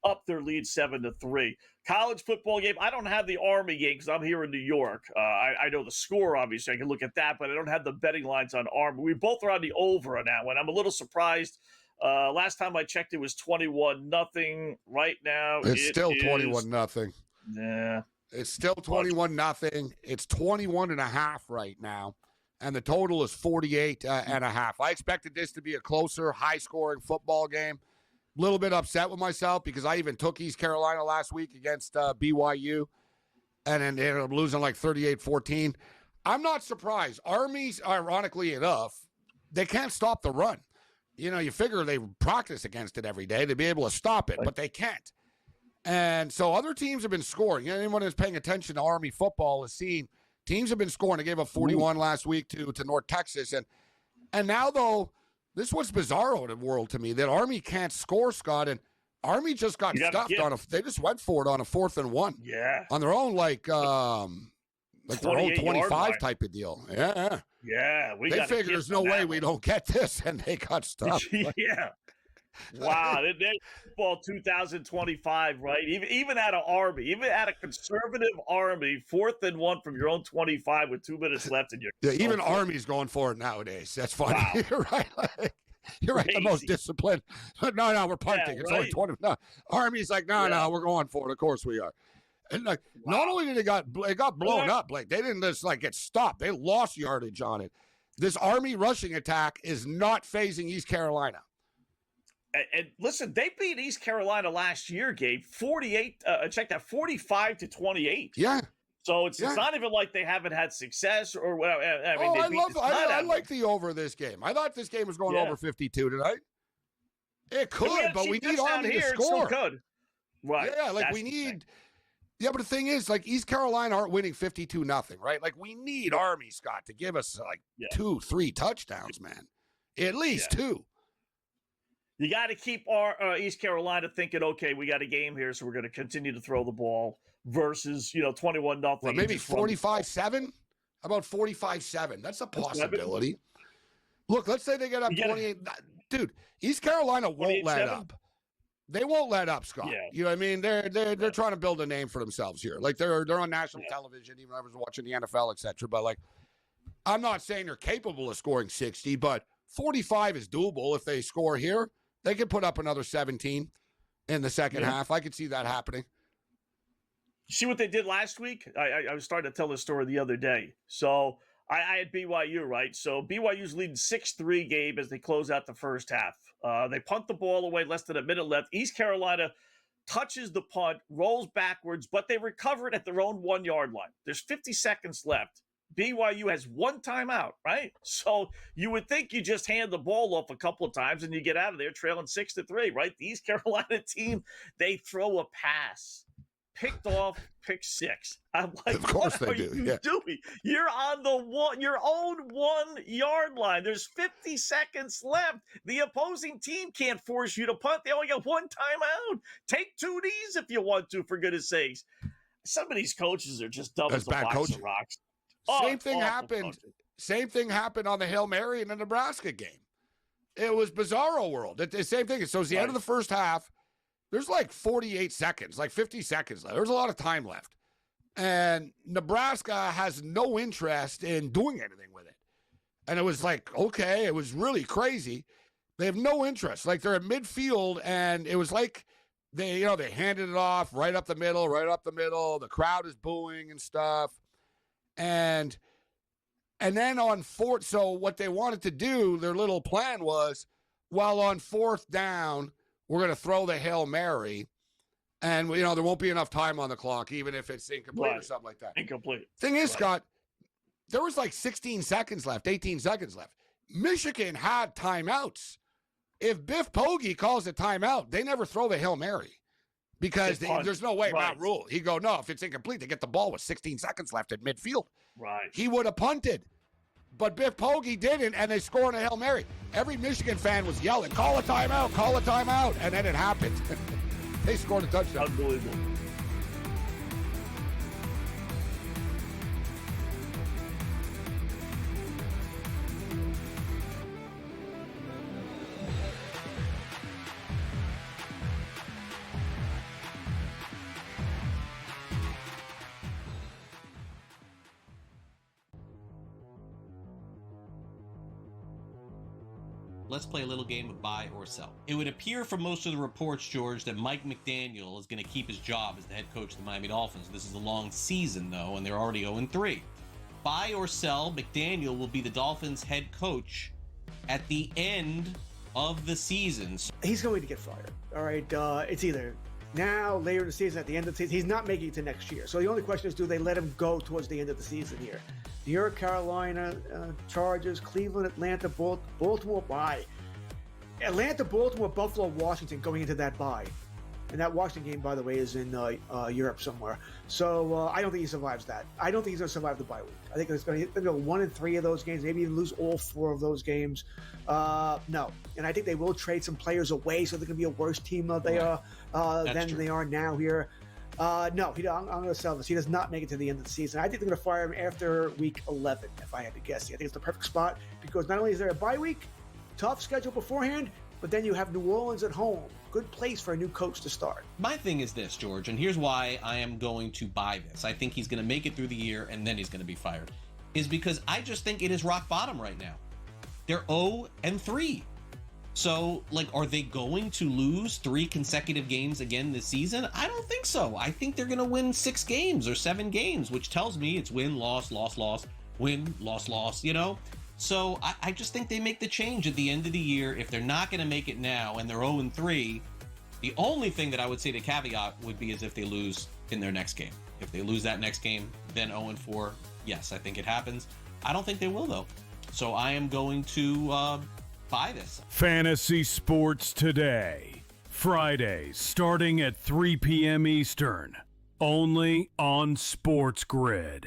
up their lead 7-3. College football game. I don't have the Army game because I'm here in New York. I know the score, obviously. I can look at that, but I don't have the betting lines on Army. We both are on the over on that one. I'm a little surprised. Last time I checked, it was 21-0. Right now, it's still 21-0. Yeah. It's still 21-0. It's 21.5 right now. And the total is 48.5. I expected this to be a closer, high-scoring football game. A little bit upset with myself because I even took East Carolina last week against BYU, and then they ended up losing like 38-14. I'm not surprised. Army's, ironically enough, they can't stop the run. You figure they practice against it every day. They'd be able to stop it, but they can't. And so other teams have been scoring. Anyone who's paying attention to Army football has seen teams have been scoring. They gave up 41 last week to North Texas. And now, though, this was bizarro in the world to me, that Army can't score, Scott. And Army just got stuffed they just went for it on a 4th and 1. Yeah. On their own, like their own 25 type of deal. Yeah. Yeah. They figured there's no way we don't get this, and they got stuffed. Yeah. Wow. They football 2025, right? Even at an Army, even at a conservative Army, 4th and 1 from your own 25 with 2 minutes left in your even Army's going for it nowadays. That's funny. Wow. You're right. You're right. The most disciplined. No, we're punting. Yeah, it's only 20. No. Army's like, no, we're going for it. Of course we are. And not only did it got blown up, like they didn't just get stopped. They lost yardage on it. This Army rushing attack is not phasing East Carolina. And listen, they beat East Carolina last year, Gabe. 45-28. Yeah. So it's not even like they haven't had success or whatever. I like the over this game. I thought this game was going over 52 tonight. It could, but we need Army to score. Right. Yeah, we need. Yeah, but the thing is, East Carolina aren't winning 52-0, right? We need Army, Scott, to give us 2-3 touchdowns, man. At least 2. You got to keep our East Carolina thinking, okay, we got a game here, so we're going to continue to throw the ball versus, 21-0. Well, maybe 45-7? How about 45-7? That's a possibility. Look, let's say they get up 28. Dude, East Carolina won't let up. They won't let up, Scott. Yeah. You know what I mean? They're trying to build a name for themselves here. They're on national television, even I was watching the NFL, etc. But I'm not saying they're capable of scoring 60, but 45 is doable if they score here. They could put up another 17 in the second half. I could see that happening. See what they did last week? I was starting to tell this story the other day. So I had BYU, right? So BYU's leading 6-3, Gabe, as they close out the first half. They punt the ball away, less than a minute left. East Carolina touches the punt, rolls backwards, but they recover it at their own 1-yard line. There's 50 seconds left. BYU has 1 timeout, right? So you would think you just hand the ball off a couple of times and you get out of there trailing 6-3, right? The East Carolina team, they throw a pass. Picked off, pick 6. I'm like, of course what they are do. you doing? You're on your own 1-yard line. There's 50 seconds left. The opposing team can't force you to punt. They only got 1 timeout. Take 2 Ds if you want to, for goodness sakes. Some of these coaches are just dumb as a box of rocks. Same thing happened on the Hail Mary in the Nebraska game. It was bizarro world. The same thing. So it's the end of the first half. There's 48 seconds, 50 seconds left. There's a lot of time left. And Nebraska has no interest in doing anything with it. And it was okay, it was really crazy. They have no interest. They're at midfield, and it was they handed it off right up the middle. The crowd is booing and stuff. And then on 4th, so what they wanted to do, their little plan was, while on 4th down, we're going to throw the Hail Mary, and there won't be enough time on the clock, even if it's incomplete or something like that. Incomplete. Thing is, Scott, there was 16 seconds left, 18 seconds left. Michigan had timeouts. if Biff Poggi calls a timeout, they never throw the Hail Mary because there's no way, Matt Rule. He'd go, no, if it's incomplete, they get the ball with 16 seconds left at midfield. Right. He would have punted. But Biff Poggi didn't, and they scored a Hail Mary. Every Michigan fan was yelling, call a timeout, and then it happened. They scored a touchdown. Unbelievable. Let's play a little game of buy or sell. It would appear from most of the reports, George, that Mike McDaniel is going to keep his job as the head coach of the Miami Dolphins. This is a long season, though, and they're already 0-3. Buy or sell, McDaniel will be the Dolphins' head coach at the end of the season. He's going to get fired. All right, it's either now, later in the season, at the end of the season. He's not making it to next year. So the only question is, do they let him go towards the end of the season here? New York, Carolina, Chargers, Cleveland, Atlanta, Baltimore, bye. Atlanta, Baltimore, Buffalo, Washington going into that bye. And that Washington game, by the way, is in Europe somewhere. So I don't think he survives that. I don't think he's going to survive the bye week. I think it's going to go 1-3 of those games, maybe even lose all 4 of those games. No. And I think they will trade some players away, so they're going to be a worse team than they are now here. No, I'm going to sell this. He does not make it to the end of the season. I think they're going to fire him after week 11, if I had to guess. I think it's the perfect spot because not only is there a bye week, tough schedule beforehand, but then you have New Orleans at home. Good place for a new coach to start. My thing is this, George, and here's why I am going to buy this. I think he's going to make it through the year and then he's going to be fired. Is because I just think it is rock bottom right now. They're 0-3. So, are they going to lose 3 consecutive games again this season? I don't think so. I think they're going to win 6 games or 7 games, which tells me it's win, loss, loss, loss, win, loss, loss, So I just think they make the change at the end of the year. If they're not going to make it now and they're 0-3, the only thing that I would say to caveat would be is if they lose in their next game. If they lose that next game, then 0-4, yes, I think it happens. I don't think they will, though. So I am going to buy this. Fantasy Sports Today. Fridays starting at 3 p.m. Eastern. Only on SportsGrid.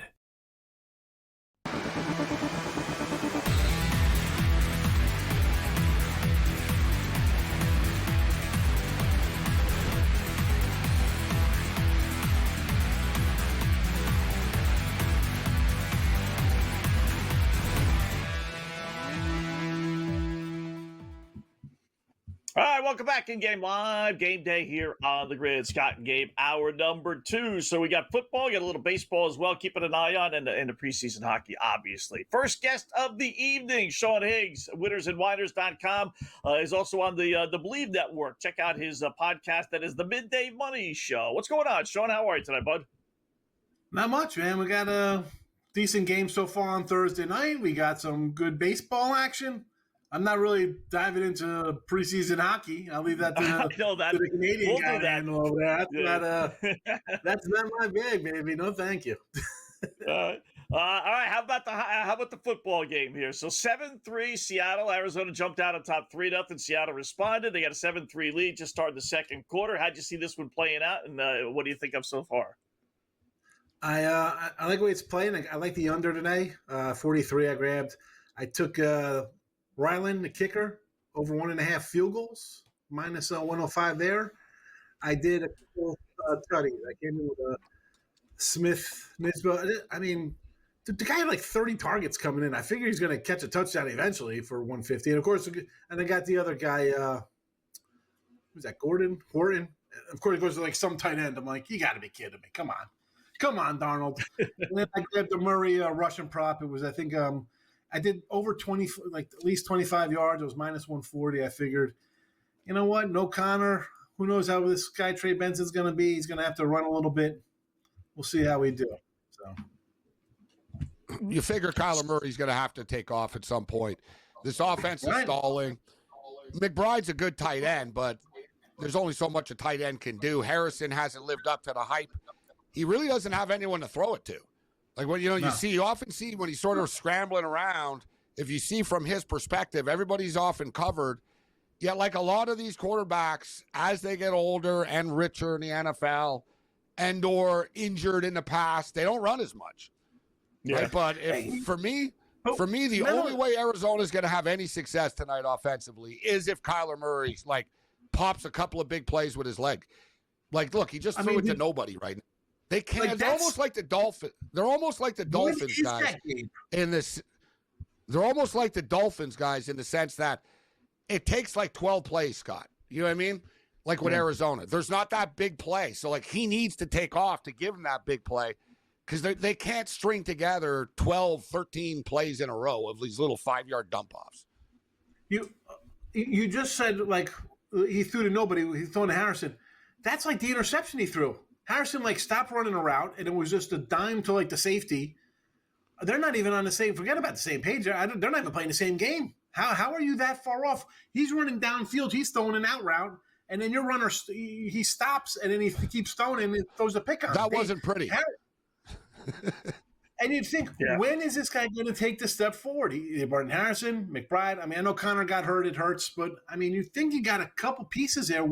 All right, welcome back in Game Live. Game Day here on the grid. Scott and Gabe, hour number 2. So we got football, we got a little baseball as well, keeping an eye on, and the preseason hockey, obviously. First guest of the evening, Sean Higgs, winnersandwhiners.com, is also on the Believe Network. Check out his podcast. That is the Midday Money Show. What's going on, Sean? How are you tonight, bud? Not much, man. We got a decent game so far on Thursday night. We got some good baseball action. I'm not really diving into preseason hockey. I'll leave that to the Canadian guy to handle over there. That's not my bag, baby. No, thank you. All right. How about the football game here? So 7-3 Seattle. Arizona jumped out on top 3-0. Seattle responded. They got a 7-3 lead. Just started the second quarter. How'd you see this one playing out? And what do you think of so far? I like the way it's playing. I like the under today. 43. I took Ryland, the kicker, over 1.5 field goals, minus 105 there. I did a couple studies. I came in with a Smith Nisba. I mean, the guy had like 30 targets coming in. I figure he's going to catch a touchdown eventually for 150. And of course, and I got the other guy. Who's that? Horton. Of course, it goes to like some tight end. I'm like, you got to be kidding me! Come on, Darnold. And then I grabbed the Murray Russian prop. It was, I think, I did over 20, like at least 25 yards. It was minus 140. I figured, you know what? No Connor. Who knows how this guy Trey Benson's going to be? He's going to have to run a little bit. We'll see how we do. So you figure Kyler Murray's going to have to take off at some point. This offense is stalling. McBride's a good tight end, but there's only so much a tight end can do. Harrison hasn't lived up to the hype. He really doesn't have anyone to throw it to. Like when you often see when he's sort of scrambling around, if you see from his perspective, everybody's often covered Yeah, like a lot of these quarterbacks, as they get older and richer in the NFL and or injured in the past, they don't run as much. Yeah. Right? But for me, the only way Arizona is going to have any success tonight offensively is if Kyler Murray pops a couple of big plays with his leg. Like, look, he just threw it to nobody right now. They can't. They're almost like the Dolphins. They're almost like the Dolphins guys in this. They're almost like the Dolphins guys in the sense that it takes like 12 plays, Scott. You know what I mean? Like with Arizona, there's not that big play. So like he needs to take off to give him that big play because they can't string together 12, 13 plays in a row of these little 5-yard dump offs. You just said like he threw to nobody. He threw to Harrison. That's like the interception he threw. Harrison stopped running a route and it was just a dime to the safety. They're not even on the same. Forget about the same page. They're not even playing the same game. How are you that far off? He's running downfield. He's throwing an out route, and then your runner he stops, and then he keeps throwing and throws a pick on. That wasn't pretty. And you'd think, when is this guy going to take the step forward? Barton Harrison, McBride. I mean, I know Connor got hurt. It hurts, but I mean, you think you got a couple pieces there.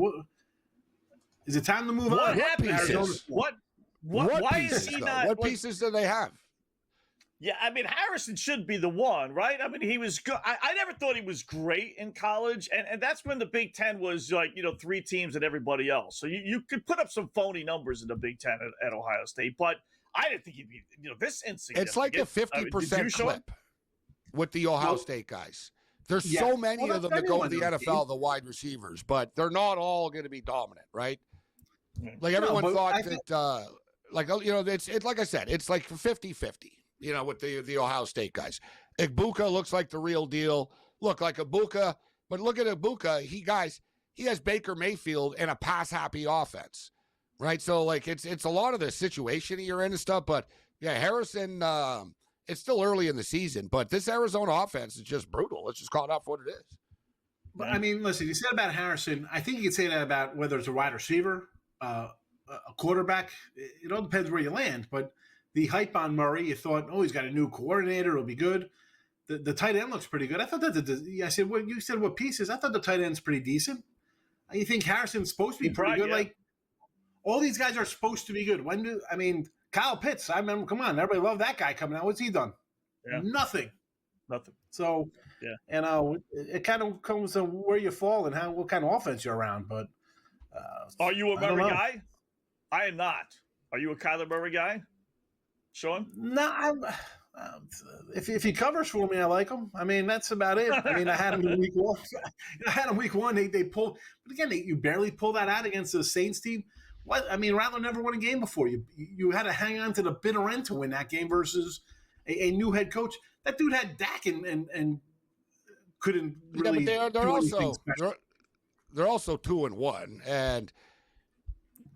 Is it time to move on? What happened? What why pieces, is he though? not? What pieces do they have? Yeah, I mean, Harrison should be the one, right? I mean, he was good. I never thought he was great in college, and that's when the Big Ten was 3 teams and everybody else. So you could put up some phony numbers in the Big Ten at Ohio State, but I didn't think he'd be this insignificant. It's like a 50% clip with the Ohio State guys. There's so many of them that go to the NFL, the wide receivers, but they're not all going to be dominant, right? Like everyone thought that, it's like I said, it's like 50-50. With the Ohio State guys. Ibuka looks like the real deal. Look like Ibuka, but look at Ibuka. He has Baker Mayfield in a pass-happy offense, right? So, it's a lot of the situation you're in and stuff. But, yeah, Harrison, it's still early in the season. But this Arizona offense is just brutal. Let's just call it out for what it is. But, I mean, listen, you said about Harrison. I think you could say that about whether it's a wide receiver, a quarterback. It all depends where you land, but the hype on Murray, you thought, he's got a new coordinator, it'll be good. The tight end looks pretty good. I thought I said, you said what pieces? I thought the tight end's pretty decent. You think Harrison's supposed to be pretty good? Yeah. Like all these guys are supposed to be good. Kyle Pitts. I remember. Come on, everybody loved that guy coming out. What's he done? Yeah. Nothing. So it kind of comes to where you fall and what kind of offense you're around. But are you a Murray guy? I am not. Are you a Kyler Murray guy? Sean? No, if he covers for me, I like him. I mean, that's about it. I mean, I had him in week one. They pulled, but again, you barely pull that out against the Saints team. What? I mean, Rattler never won a game before. You had to hang on to the bitter end to win that game versus a new head coach. That dude had Dak and couldn't really. Yeah, but they're also 2-1, and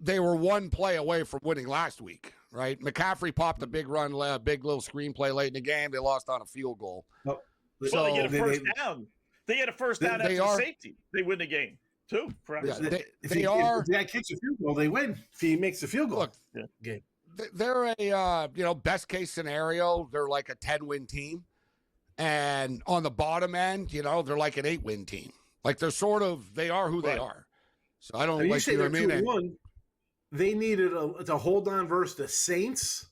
they were one play away from winning last week. Right, McCaffrey popped a big run, big little screenplay late in the game. They lost on a field goal. So they get a first down. They get a first down after safety. They win the game too. Yeah, if the guy kicks a field goal, they win. If he makes the field goal, look, they're a best case scenario. They're like a 10-win team, and on the bottom end, they're like an 8-win team. Like they are who they are. So I don't like. You know what I mean? They needed to hold on versus the Saints.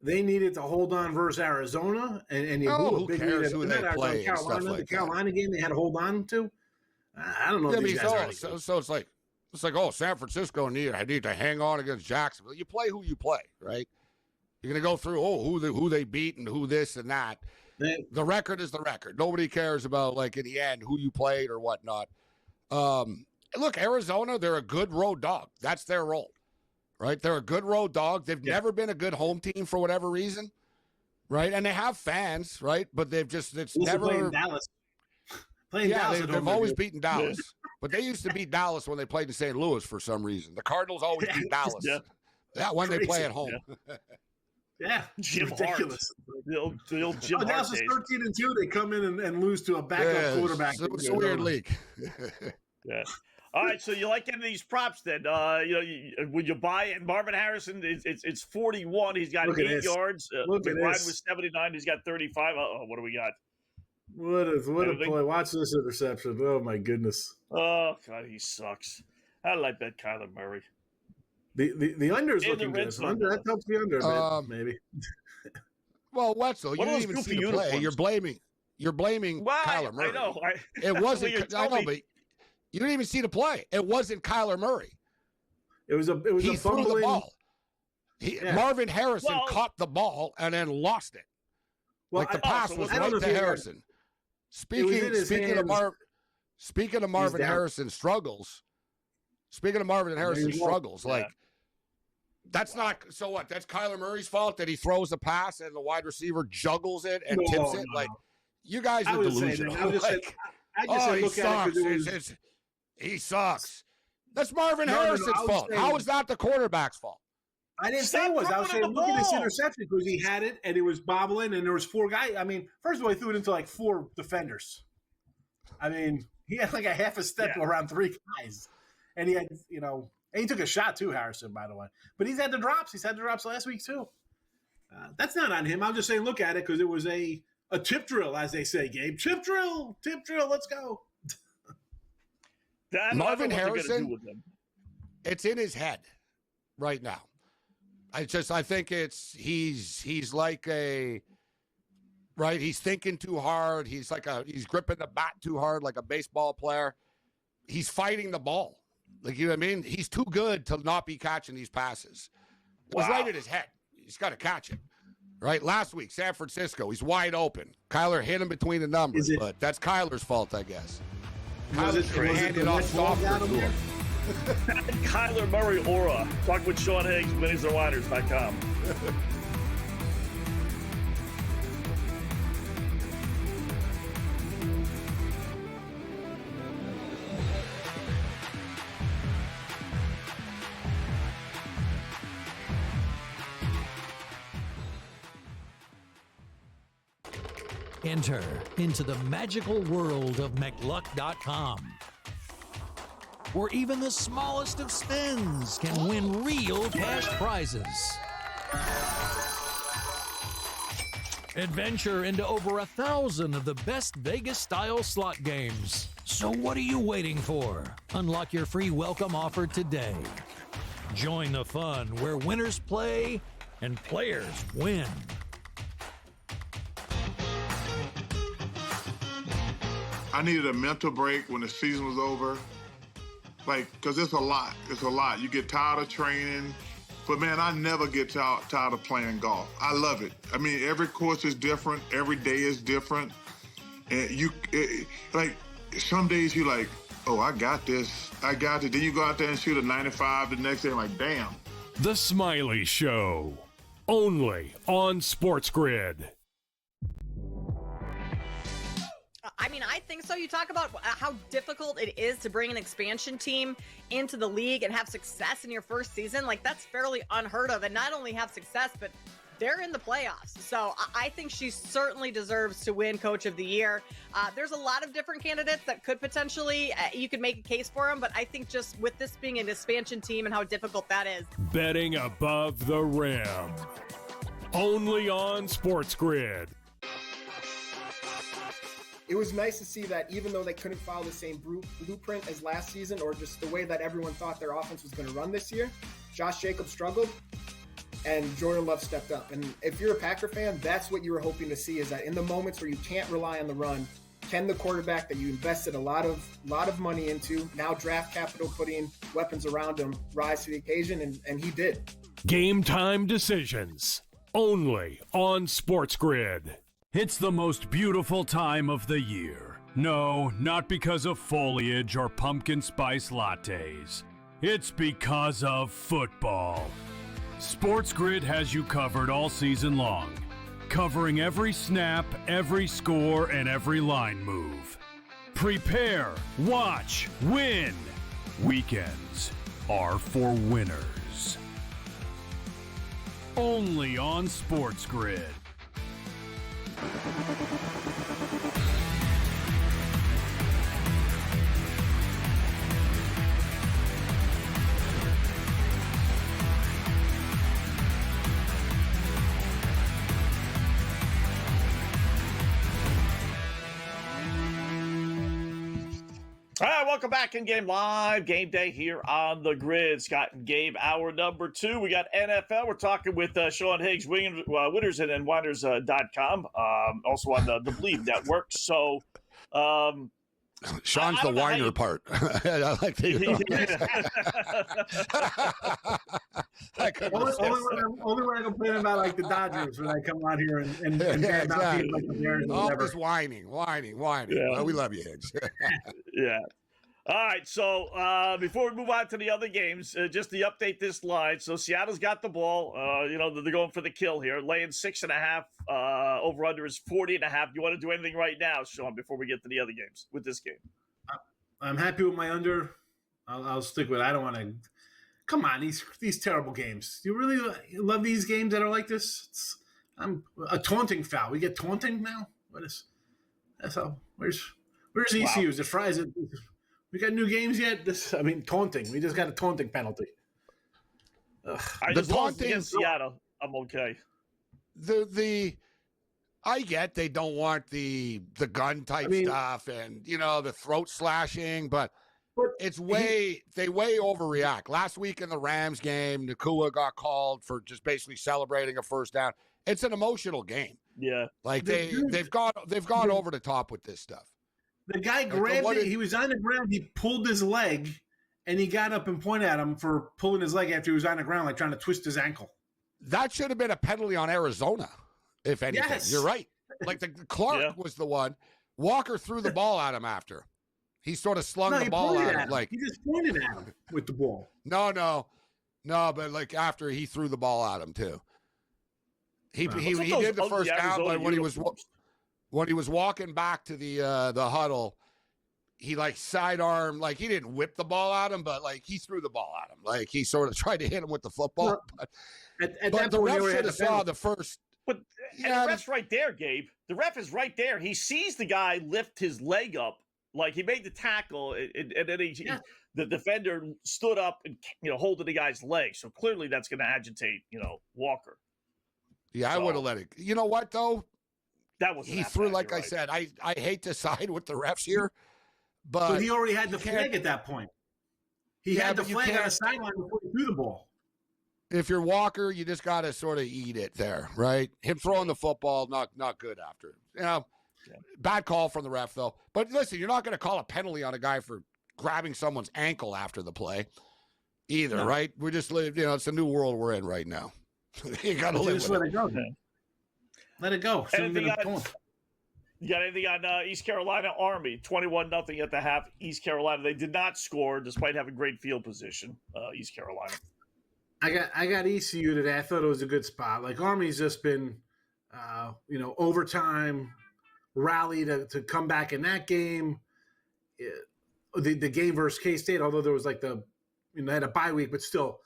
They needed to hold on versus Arizona, and you blew a big lead. Who they play Carolina, the Carolina game they had to hold on to. I don't know. If these guys are so it's like San Francisco need to hang on against Jacksonville. You play who you play, right? You're gonna go through who they beat and who this and that. The record is the record. Nobody cares about in the end who you played or whatnot. Look, Arizona, they're a good road dog. That's their role. Right? They're a good road dog. They've never been a good home team for whatever reason. Right? And they have fans, right? But it's never playing Dallas. They've always beaten Dallas. But they used to beat Dallas when they played in St. Louis for some reason. The Cardinals always beat Dallas. When they play at home. Yeah, Jim ridiculous. The old Jim Hart Dallas is 13-2. They come in and lose to a backup quarterback. It's a weird league. Yeah. All right, so you like any of these props then? Would you buy it? Marvin Harrison, it's 41. He's got 8 yards. McBride was 79. He's got 35. What do we got? What a play. Watch this interception. Oh, my goodness. Oh, God, he sucks. How did I bet Kyler Murray? The under is looking good. That helps the under a bit, maybe. Well, Wetzel, you didn't even see the play. You're blaming Kyler Murray. I know. It wasn't. I know, but you didn't even see the play. It wasn't Kyler Murray. He threw the ball. Marvin Harrison caught the ball and then lost it. Well, the pass was right to Harrison. Speaking of Marvin Harrison's struggles. That's not so. What? That's Kyler Murray's fault that he throws the pass and the wide receiver juggles it and tips it. Like, you guys are delusional. I just said look at it. He sucks. That's Marvin Harrison's fault. How is that the quarterback's fault? I didn't say it was. I was saying look at this interception because he had it and it was bobbling and there was 4 guys. I mean, first of all, he threw it into like 4 defenders. I mean, he had like a half a step around 3 guys, and he had and he took a shot too, Harrison, by the way. But he's had the drops. He's had the drops last week too. That's not on him. I'm just saying look at it because it was a tip drill, as they say, Gabe. Tip drill. Let's go. Marvin Harrison, it's in his head right now. I think he's like he's thinking too hard. He's gripping the bat too hard like a baseball player. He's fighting the ball. Like, you know what I mean? He's too good to not be catching these passes. It was right in his head. He's got to catch it. Right? Last week, San Francisco, he's wide open. Kyler hit him between the numbers, but that's Kyler's fault, I guess. Kyler's handed off software to him. Kyler Murray aura. Talk with Sean Higgs, winningsandwiners.com. Enter into the magical world of McLuck.com, where even the smallest of spins can win real cash prizes. Adventure into over 1,000 of the best Vegas-style slot games. So what are you waiting for? Unlock your free welcome offer today. Join the fun where winners play and players win. I needed a mental break when the season was over. Because it's a lot. It's a lot. You get tired of training. But, man, I never get tired of playing golf. I love it. I mean, every course is different. Every day is different. And some days you're like, oh, I got this. Then you go out there and shoot a 95 the next day. I'm like, damn. The Smiley Show. Only on SportsGrid. I mean, I think so. You talk about how difficult it is to bring an expansion team into the league and have success in your first season. Like, that's fairly unheard of. And not only have success, but they're in the playoffs. So I think she certainly deserves to win Coach of the Year. There's a lot of different candidates that could potentially, you could make a case for them. But I think just with this being an expansion team and how difficult that is. Betting above the rim. Only on SportsGrid. It was nice to see that even though they couldn't follow the same blueprint as last season, or just the way that everyone thought their offense was going to run this year, Josh Jacobs struggled and Jordan Love stepped up. And if you're a Packer fan, that's what you were hoping to see, is that in the moments where you can't rely on the run, can the quarterback that you invested a lot of money into, now draft capital, putting weapons around him, rise to the occasion, and he did. Game time decisions. Only on SportsGrid. It's the most beautiful time of the year. No, not because of foliage or pumpkin spice lattes. It's because of football. SportsGrid has you covered all season long, covering every snap, every score, and every line move. Prepare, watch, win. Weekends are for winners. Only on SportsGrid. right, welcome back in Game Live. Game Day here on the grid. Scott and Gabe, hour number 2. We got NFL. We're talking with Sean Higgs, winners and whiners.com, also on the Believe Network. So, Sean's the whiner part. I like the. Only when I complain about like the Dodgers when I come out here and yeah, exactly. like the Bears. Always whining. Yeah. Well, we love you, Higgs. Yeah. All right, so before we move on to the other games, just to update this line. So Seattle's got the ball. They're going for the kill here, laying 6.5. Over under is 40.5. You want to do anything right now, Sean, before we get to the other games with this game? I'm happy with my under. I'll stick with it. I don't want to. Come on, these terrible games. You really love these games that are like this? I'm a taunting foul. We get taunting now. That's how. Where's ECU? Is it Fries? We got new games yet? Taunting. We just got a taunting penalty. I just lost against Seattle. I'm okay. I get they don't want the gun type stuff and the throat slashing, but they way overreact. Last week in the Rams game, Nakua got called for just basically celebrating a first down. It's an emotional game. Yeah, like they've gone over the top with this stuff. The guy grabbed it. He was on the ground. He pulled his leg, and he got up and pointed at him for pulling his leg after he was on the ground, like trying to twist his ankle. That should have been a penalty on Arizona, if anything. Yes. You're right. Like the Clark was the one. Walker threw the ball at him after. He sort of slung the ball at him. Like he just pointed at him with the ball. No, but like after he threw the ball at him too. He did the first down, but when he was walking back to the huddle, he like sidearm, like he didn't whip the ball at him, but like he threw the ball at him. Like he sort of tried to hit him with the football. But the ref should have saw the first. But the ref's right there, Gabe. The ref is right there. He sees the guy lift his leg up, like he made the tackle, and then the defender stood up and holding the guy's leg. So clearly that's going to agitate Walker. Yeah, I would have let it. You know what though? That was he threw. Like I said, I hate to side with the refs here, but he already had the flag at that point. He had the flag on the sideline before he threw the ball. If you're Walker, you just got to sort of eat it there, right? Him throwing the football, not good after. Bad call from the ref though. But listen, you're not going to call a penalty on a guy for grabbing someone's ankle after the play, either, right? We just live. It's a new world we're in right now. You got to live with it. Let it go. You got anything on East Carolina Army? 21-0 at the half. East Carolina. They did not score despite having great field position. East Carolina. I got ECU today. I thought it was a good spot. Like Army's just been, overtime rally to come back in that game. The game versus K-State, although there was like they had a bye week, but still,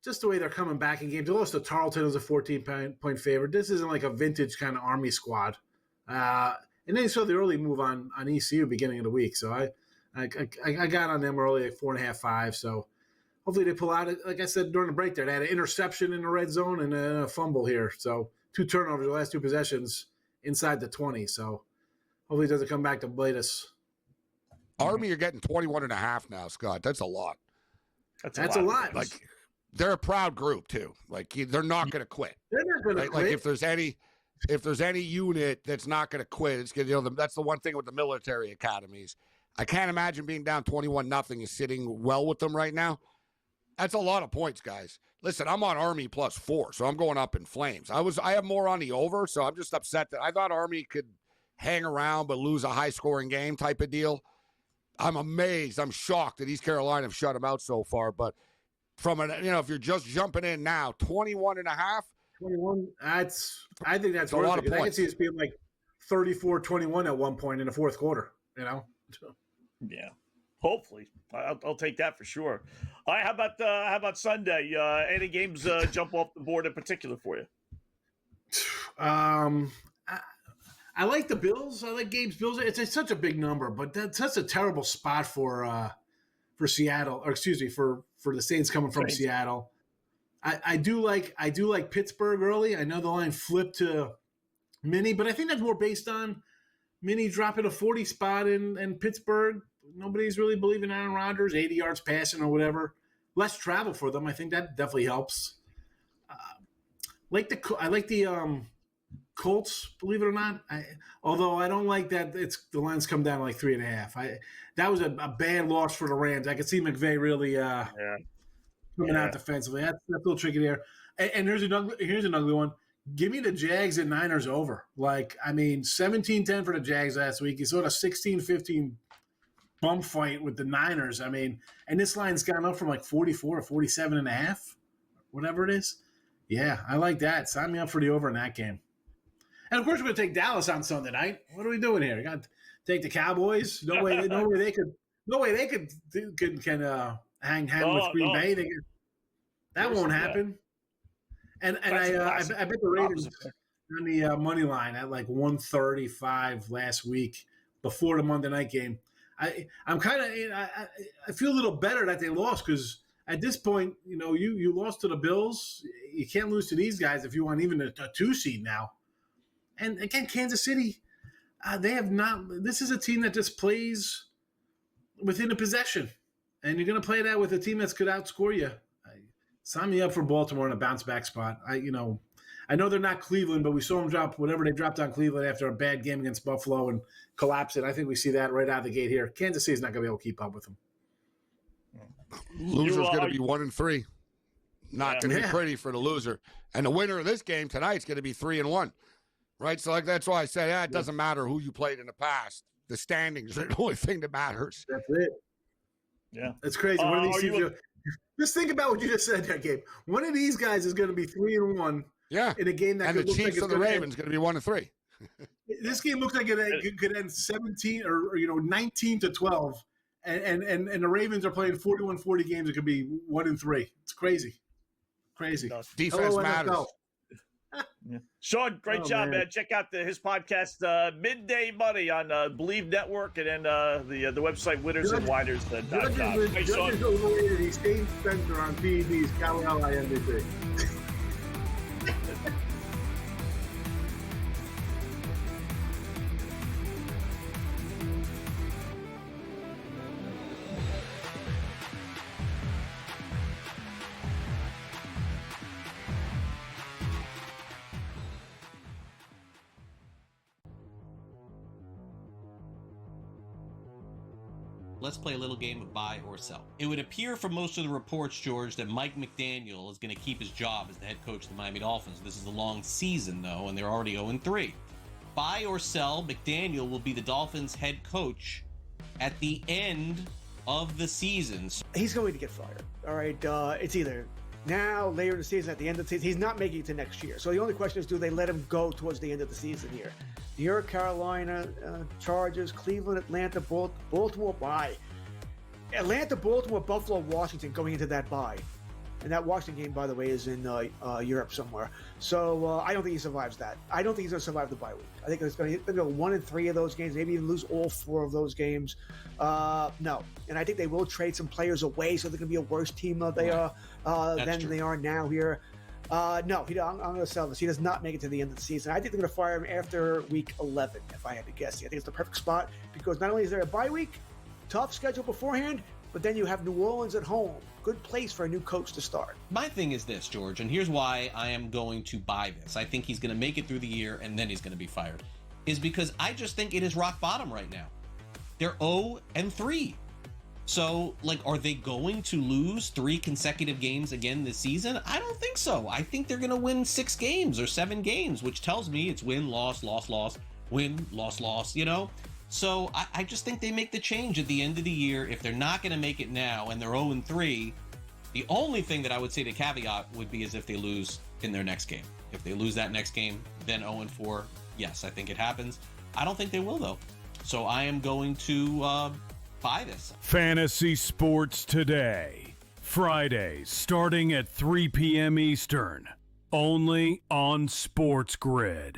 just the way they're coming back in games. They lost to Tarleton as a 14-point favorite. This isn't like a vintage kind of Army squad. And then you saw the early move on ECU beginning of the week. So I got on them early at 4.5, 5. So hopefully they pull out. Like I said during the break there, they had an interception in the red zone and a fumble here. So 2 turnovers the last 2 possessions inside the 20. So hopefully it doesn't come back to bite us. Army, you're getting 21.5 now, Scott. That's a lot. That's a lot. Like they're a proud group too. Like they're not going to quit. They're not going to quit. Like if there's any unit that's not going to quit, it's that's the one thing with the military academies. I can't imagine being down 21-0 is sitting well with them right now. That's a lot of points, guys. Listen, I'm on Army +4, so I'm going up in flames. I have more on the over, so I'm just upset that I thought Army could hang around but lose a high-scoring game type of deal. I'm amazed. I'm shocked that East Carolina have shut them out so far, but from if you're just jumping in now, 21.5. 21. I think that's a lot of points. I can see it being like 34-21 at one point in the fourth quarter. Yeah, hopefully. I'll take that for sure. All right, how about Sunday? Any games jump off the board in particular for you? I like the Bills. I like Gabe's Bills. It's such a big number, but that's such a terrible spot for Seattle, or excuse me, for the Saints coming from Seattle. I do like Pittsburgh early. I know the line flipped to Minnie, but I think that's more based on Minnie dropping a 40 spot in Pittsburgh Nobody's really believing Aaron Rodgers, 80 yards passing or whatever. Less travel for them. I think that definitely helps. I like the Colts, believe it or not. Although I don't like that the line's come down to like 3.5. That was a bad loss for the Rams. I could see McVay really coming out defensively. That's a little tricky there. And here's an ugly one. Give me the Jags and Niners over. 17-10 for the Jags last week. You saw the 16-15 bum fight with the Niners. And this line's gone up from like 44 to 47.5, whatever it is. Yeah, I like that. Sign me up for the over in that game. And of course, we're going to take Dallas on Sunday night. What are we doing here? We got to take the Cowboys. No way they could hang with Green Bay. That won't happen. And I bet the Ravens on the money line at like 135 last week before the Monday night game. I'm kind of I feel a little better that they lost because at this point, you lost to the Bills. You can't lose to these guys if you want even a 2 seed now. And again, Kansas City, they have not. This is a team that just plays within a possession, and you're going to play that with a team that's could outscore you. Sign me up for Baltimore in a bounce back spot. I know they're not Cleveland, but we saw them drop whatever they dropped on Cleveland after a bad game against Buffalo and collapse it. I think we see that right out of the gate here. Kansas City's not going to be able to keep up with them. Loser's going to be 1-3. Not going to be pretty for the loser. And the winner of this game tonight is going to be 3-1. Right? So that's why I said, it doesn't matter who you played in the past. The standings are the only thing that matters. That's it. Yeah. That's crazy. One of these teams, just think about what you just said there, Gabe. One of these guys is going to be 3-1. Yeah. In a game that and could the look Chiefs like and the Ravens going to be 1-3. This game looks like it could end 17 or 19-12. And the Ravens are playing 41-40 games. It could be 1-3. It's crazy. Crazy. Defense matters. Yeah. Sean, great job, man. Check out his podcast, Midday Money on Believe Network, and then the website winnersandwhiners.com. Judges overrated. He's Steve Spencer on PED's Cal INBC. Let's play a little game of buy or sell. It would appear from most of the reports, George, that Mike McDaniel is going to keep his job as the head coach of the Miami Dolphins. This is a long season, though, and they're already 0-3. Buy or sell, McDaniel will be the Dolphins' head coach at the end of the season. He's going to get fired. All right, it's either now, later in the season, at the end of the season. He's not making it to next year. So the only question is, do they let him go towards the end of the season here? New York, Carolina, Chargers, Cleveland, Atlanta, Baltimore, bye. Atlanta, Baltimore, Buffalo, Washington going into that bye. And that Washington game, by the way, is in Europe somewhere. So I don't think he survives that. I don't think he's going to survive the bye week. I think he's going to go 1-3 of those games, maybe even lose all 4 of those games. No. And I think they will trade some players away, so they're going to be a worse team than they are now here. No, I'm going to sell this. He does not make it to the end of the season. I think they're going to fire him after week 11, if I had to guess. I think it's the perfect spot because not only is there a bye week, tough schedule beforehand, but then you have New Orleans at home. Good place for a new coach to start. My thing is this, George, and here's why I am going to buy this. I think he's going to make it through the year and then he's going to be fired. Is because I just think it is rock bottom right now. They're 0-3. So, are they going to lose 3 consecutive games again this season? I don't think so. I think they're going to win 6 games or 7 games, which tells me it's win, loss, loss, loss, win, loss, loss, So I just think they make the change at the end of the year. If they're not going to make it now and they're 0-3, the only thing that I would say to caveat would be is if they lose in their next game. If they lose that next game, then 0-4, yes, I think it happens. I don't think they will, though. So I am going to buy this. Fantasy Sports Today. Fridays starting at 3 p.m. Eastern. Only on SportsGrid.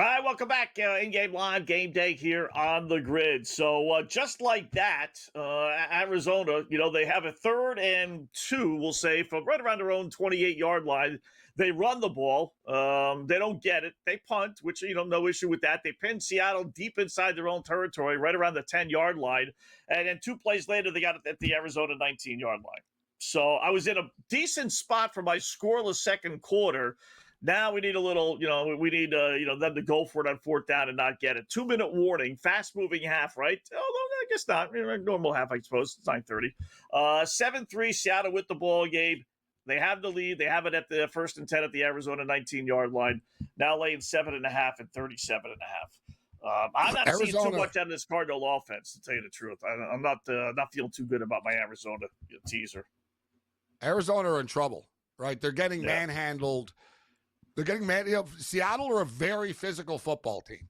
All right, welcome back. In-game live game day here on the grid. So just like that, Arizona, they have a 3rd and 2, we'll say, from right around their own 28-yard line. They run the ball. They don't get it. They punt, which, no issue with that. They pin Seattle deep inside their own territory, right around the 10-yard line. And then 2 plays later, they got it at the Arizona 19-yard line. So I was in a decent spot for my scoreless second quarter. Now we need a little, we need, them to go for it on 4th down and not get it. 2-minute warning, fast-moving half, right? Although I guess not. Normal half, I suppose. It's 9:30. 7-3, Seattle with the ball game. They have the lead. They have it at the 1st and 10 at the Arizona 19-yard line. Now laying 7.5 and 37.5. I'm not seeing too much on this Cardinal offense, to tell you the truth. I'm not feeling too good about my Arizona teaser. Arizona are in trouble, right? They're getting manhandled. They're getting Seattle are a very physical football team.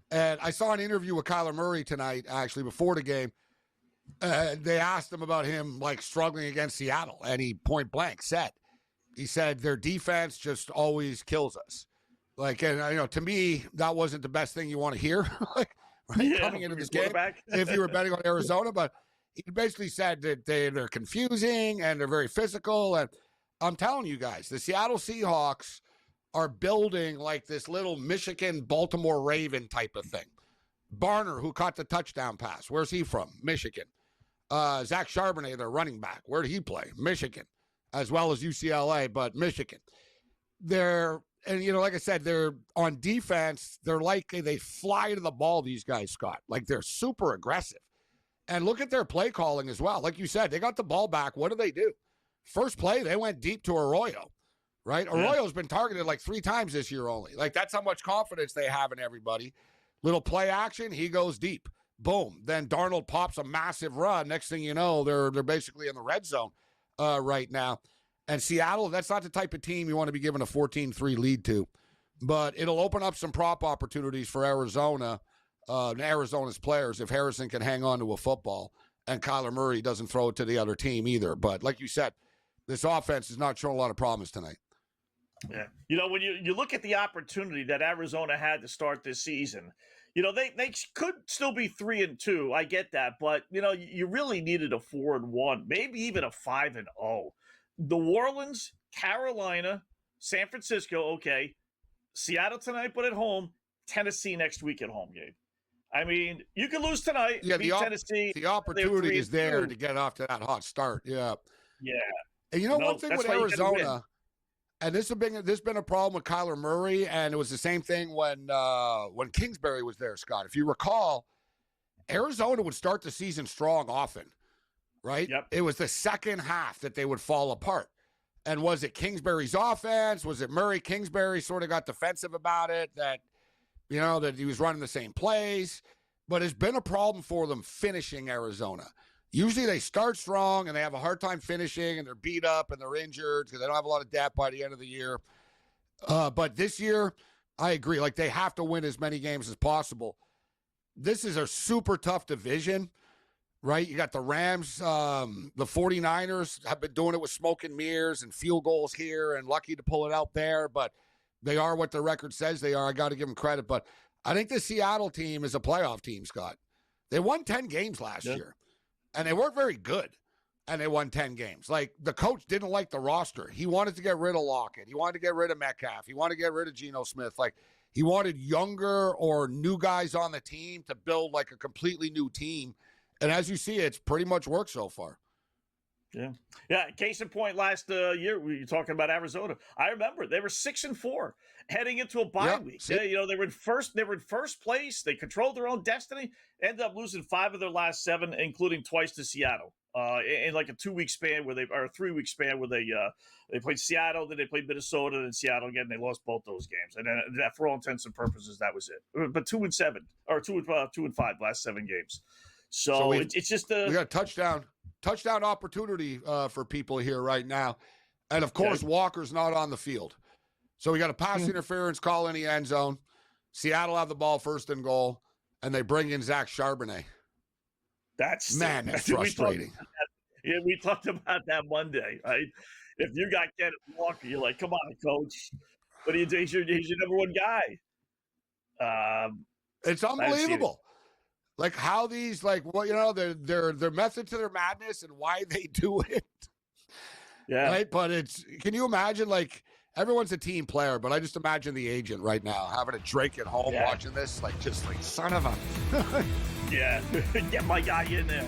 And I saw an interview with Kyler Murray tonight, actually, before the game. They asked him about him, struggling against Seattle. And he point blank he said, their defense just always kills us. To me, that wasn't the best thing you want to hear, coming into this game, if you were betting on Arizona. But he basically said that they're confusing and they're very physical. And I'm telling you guys, the Seattle Seahawks are building like this little Michigan, Baltimore Raven type of thing. Barner, who caught the touchdown pass. Where's he from? Michigan. Zach Charbonnet, their running back. Where did he play? Michigan, as well as UCLA, but Michigan. Like I said, they're on defense. They fly to the ball, these guys, Scott. They're super aggressive. And look at their play calling as well. Like you said, they got the ball back. What do? First play, they went deep to Arroyo. Right? Arroyo's been targeted 3 times this year only. That's how much confidence they have in everybody. Little play action, he goes deep. Boom. Then Darnold pops a massive run. Next thing you know, they're basically in the red zone right now. And Seattle, that's not the type of team you want to be given a 14-3 lead to. But it'll open up some prop opportunities for Arizona, Arizona's players, if Harrison can hang on to a football and Kyler Murray doesn't throw it to the other team either. But like you said, this offense is not showing a lot of promise tonight. Yeah. When you look at the opportunity that Arizona had to start this season, they could still be 3-2. I get that. But, you really needed a 4-1, maybe even a 5-0. New Orleans, Carolina, San Francisco, okay. Seattle tonight, but at home. Tennessee next week at home, Gabe. I mean, you can lose tonight. Yeah, Tennessee. The opportunity is there to get off to that hot start. Yeah. Yeah. And one thing with Arizona, and this has been a problem with Kyler Murray, and it was the same thing when Kingsbury was there, Scott. If you recall, Arizona would start the season strong often, right? Yep. It was the second half that they would fall apart. And was it Kingsbury's offense? Was it Murray? Kingsbury sort of got defensive about it, that he was running the same plays. But it's been a problem for them finishing Arizona. Usually they start strong and they have a hard time finishing and they're beat up and they're injured because they don't have a lot of depth by the end of the year. But this year, I agree. They have to win as many games as possible. This is a super tough division, right? You got the Rams. The 49ers have been doing it with smoke and mirrors and field goals here and lucky to pull it out there. But they are what the record says they are. I got to give them credit. But I think the Seattle team is a playoff team, Scott. They won 10 games last year. And they weren't very good, and they won 10 games. The coach didn't like the roster. He wanted to get rid of Lockett. He wanted to get rid of Metcalf. He wanted to get rid of Geno Smith. He wanted younger or new guys on the team to build, a completely new team. And as you see, it's pretty much worked so far. Yeah. Case in point, last year we were talking about Arizona. I remember they were 6-4 heading into a bye week. They were in first. They were in first place. They controlled their own destiny. Ended up losing 5 of their last 7, including twice to Seattle. In a 2-week span or a 3-week span where they played Seattle, then they played Minnesota, then Seattle again. They lost both those games, and then for all intents and purposes, that was it. But 2-7 or 2-5 last 7 games. So it's just we got a touchdown opportunity for people here right now. And, of course, Walker's not on the field. So we got a pass interference call in the end zone. Seattle have the ball 1st and goal, and they bring in Zach Charbonnet. That's frustrating. We talked about that Monday, right? If you got Kenneth Walker, you're like, come on, coach. But he's your number one guy. It's unbelievable. Like how these, like, well, you know, their method to their madness and why they do it. Yeah. Right. But can you imagine, like, everyone's a team player, but I just imagine the agent right now having a drink at home watching this, like, just like, son of a. Yeah. Get my guy in there.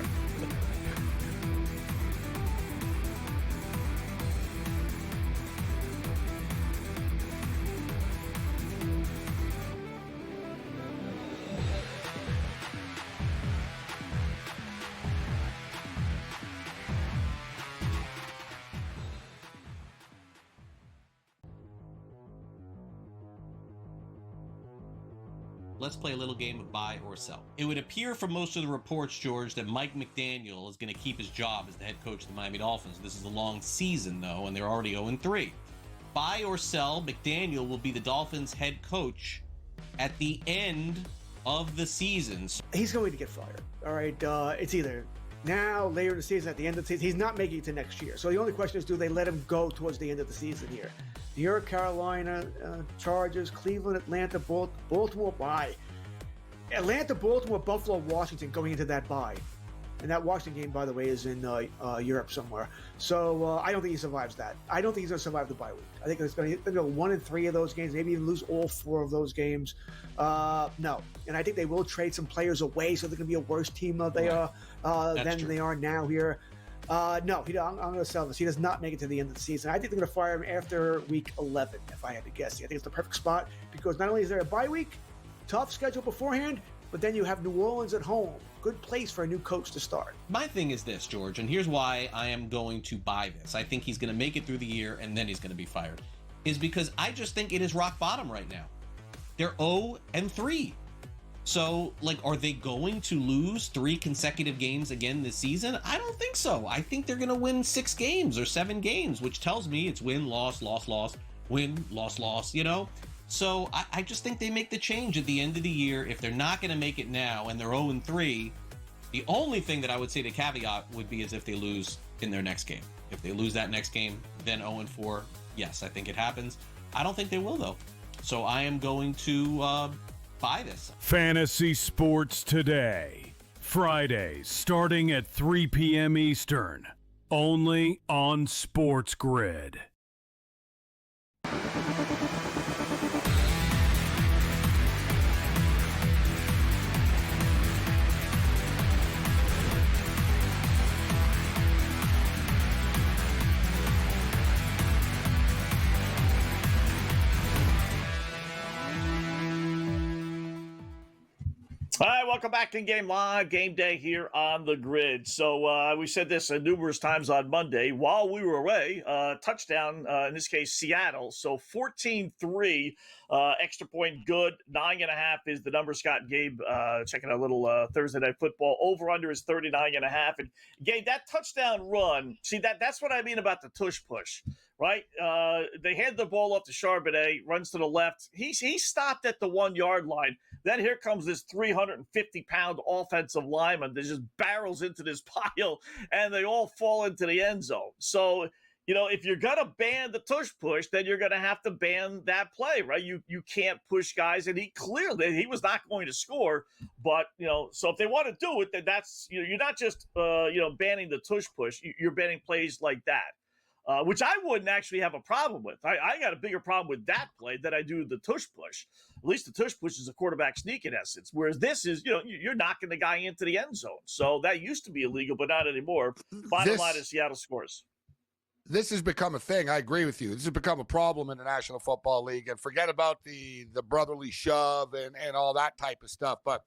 Let's play a little game of buy or sell. It would appear from most of the reports, George, that Mike McDaniel is going to keep his job as the head coach of the Miami Dolphins. This is a long season, though, and they're already 0-3. Buy or sell, McDaniel will be the Dolphins' head coach at the end of the season. He's going to get fired. All right. It's either now, later in the season, at the end of the season. He's not making it to next year. So the only question is, do they let him go towards the end of the season here? New York, Carolina, Chargers, Cleveland, Atlanta, Baltimore bye. Atlanta, Baltimore, Buffalo, Washington going into that bye. And that Washington game, by the way, is in Europe somewhere. So I don't think he survives that. I don't think he's going to survive the bye week. I think it's going to go 1-3 of those games, maybe even lose all 4 of those games. No. And I think they will trade some players away, so they're going to be a worse team than they are now here. No, I'm going to sell this. He does not make it to the end of the season. I think they're going to fire him after week 11, if I had to guess. I think it's the perfect spot because not only is there a bye week, tough schedule beforehand, but then you have New Orleans at home. Good place for a new coach to start. My thing is this, George, and here's why I am going to buy this. I think he's going to make it through the year and then he's going to be fired. Is because I just think it is rock bottom right now. They're 0-3. So, like, are they going to lose 3 consecutive games again this season? I don't think so. I think they're going to win 6 games or 7 games, which tells me it's win, loss, loss, loss, win, loss, loss, you know? So I just think they make the change at the end of the year. If they're not going to make it now and they're 0-3, the only thing that I would say to caveat would be is if they lose in their next game. If they lose that next game, then 0-4, yes, I think it happens. I don't think they will, though. So I am going to buy this. Fantasy Sports Today. Fridays starting at 3 p.m. Eastern. Only on SportsGrid. All right, welcome back to Game Live, Game Day here on the Grid. So we said this numerous times on Monday. While we were away, touchdown, in this case, Seattle. So 14-3, extra point good. 9.5 is the number Scott and Gabe checking a little Thursday Night Football. Over-under is 39.5. And Gabe, that touchdown run, see, that's what I mean about the tush push, right? They hand the ball off to Charbonnet, runs to the left. He stopped at the 1-yard line. Then here comes this 350-pound offensive lineman that just barrels into this pile, and they all fall into the end zone. So, you know, if you're going to ban the tush push, then you're going to have to ban that play, right? You can't push guys, and he was not going to score. But, you know, so if they want to do it, then that's, you know, you're not just, banning the tush push. You're banning plays like that. Which I wouldn't actually have a problem with. I got a bigger problem with that play than I do the tush push. At least the tush push is a quarterback sneak in essence, whereas this is, you know, you're knocking the guy into the end zone. So that used to be illegal, but not anymore. Bottom line is Seattle scores. This has become a thing. I agree with you. This has become a problem in the National Football League. And forget about the brotherly shove and all that type of stuff. But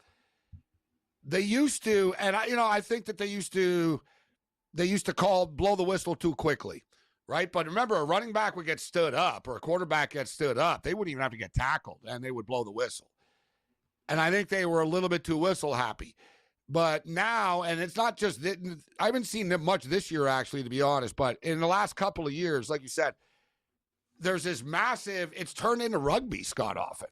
they used to, and I think that they used to blow the whistle too quickly. Right. But remember, a running back would get stood up or a quarterback gets stood up. They wouldn't even have to get tackled and they would blow the whistle. And I think they were a little bit too whistle happy. But now, and it's not just, I haven't seen much this year, actually, to be honest. But in the last couple of years, like you said, there's this massive, it's turned into rugby, Scott, often.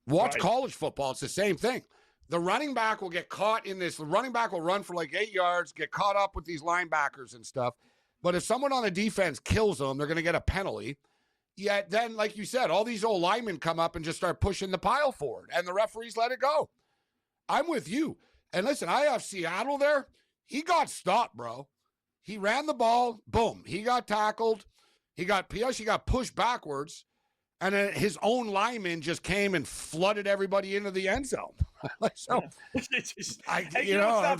Watch college football. It's the same thing. The running back will get caught in this. The running back will run for like 8 yards, get caught up with these linebackers and stuff. But if someone on the defense kills them, they're going to get a penalty. Yet then, like you said, all these old linemen come up and just start pushing the pile forward, and the referees let it go. I'm with you. And listen, I have Seattle there. He got stopped, bro. He ran the ball. Boom. He got tackled. He got pushed backwards. And then his own lineman just came and flooded everybody into the end zone. So,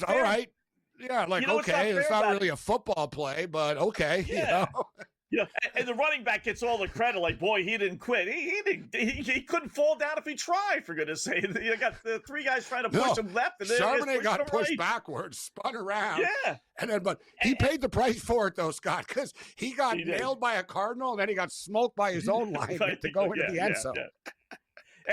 all right. Yeah, like, okay, it's not really a football play, but okay, Yeah, and the running back gets all the credit. Like, boy, he didn't quit. He couldn't fall down if he tried. For goodness' sake, you got the three guys trying to push him left, and then Charbonnet got pushed right. backwards, spun around. Yeah, and then he paid the price for it though, Scott, because he got nailed by a Cardinal, and then he got smoked by his own lineman to go into the end zone. Yeah.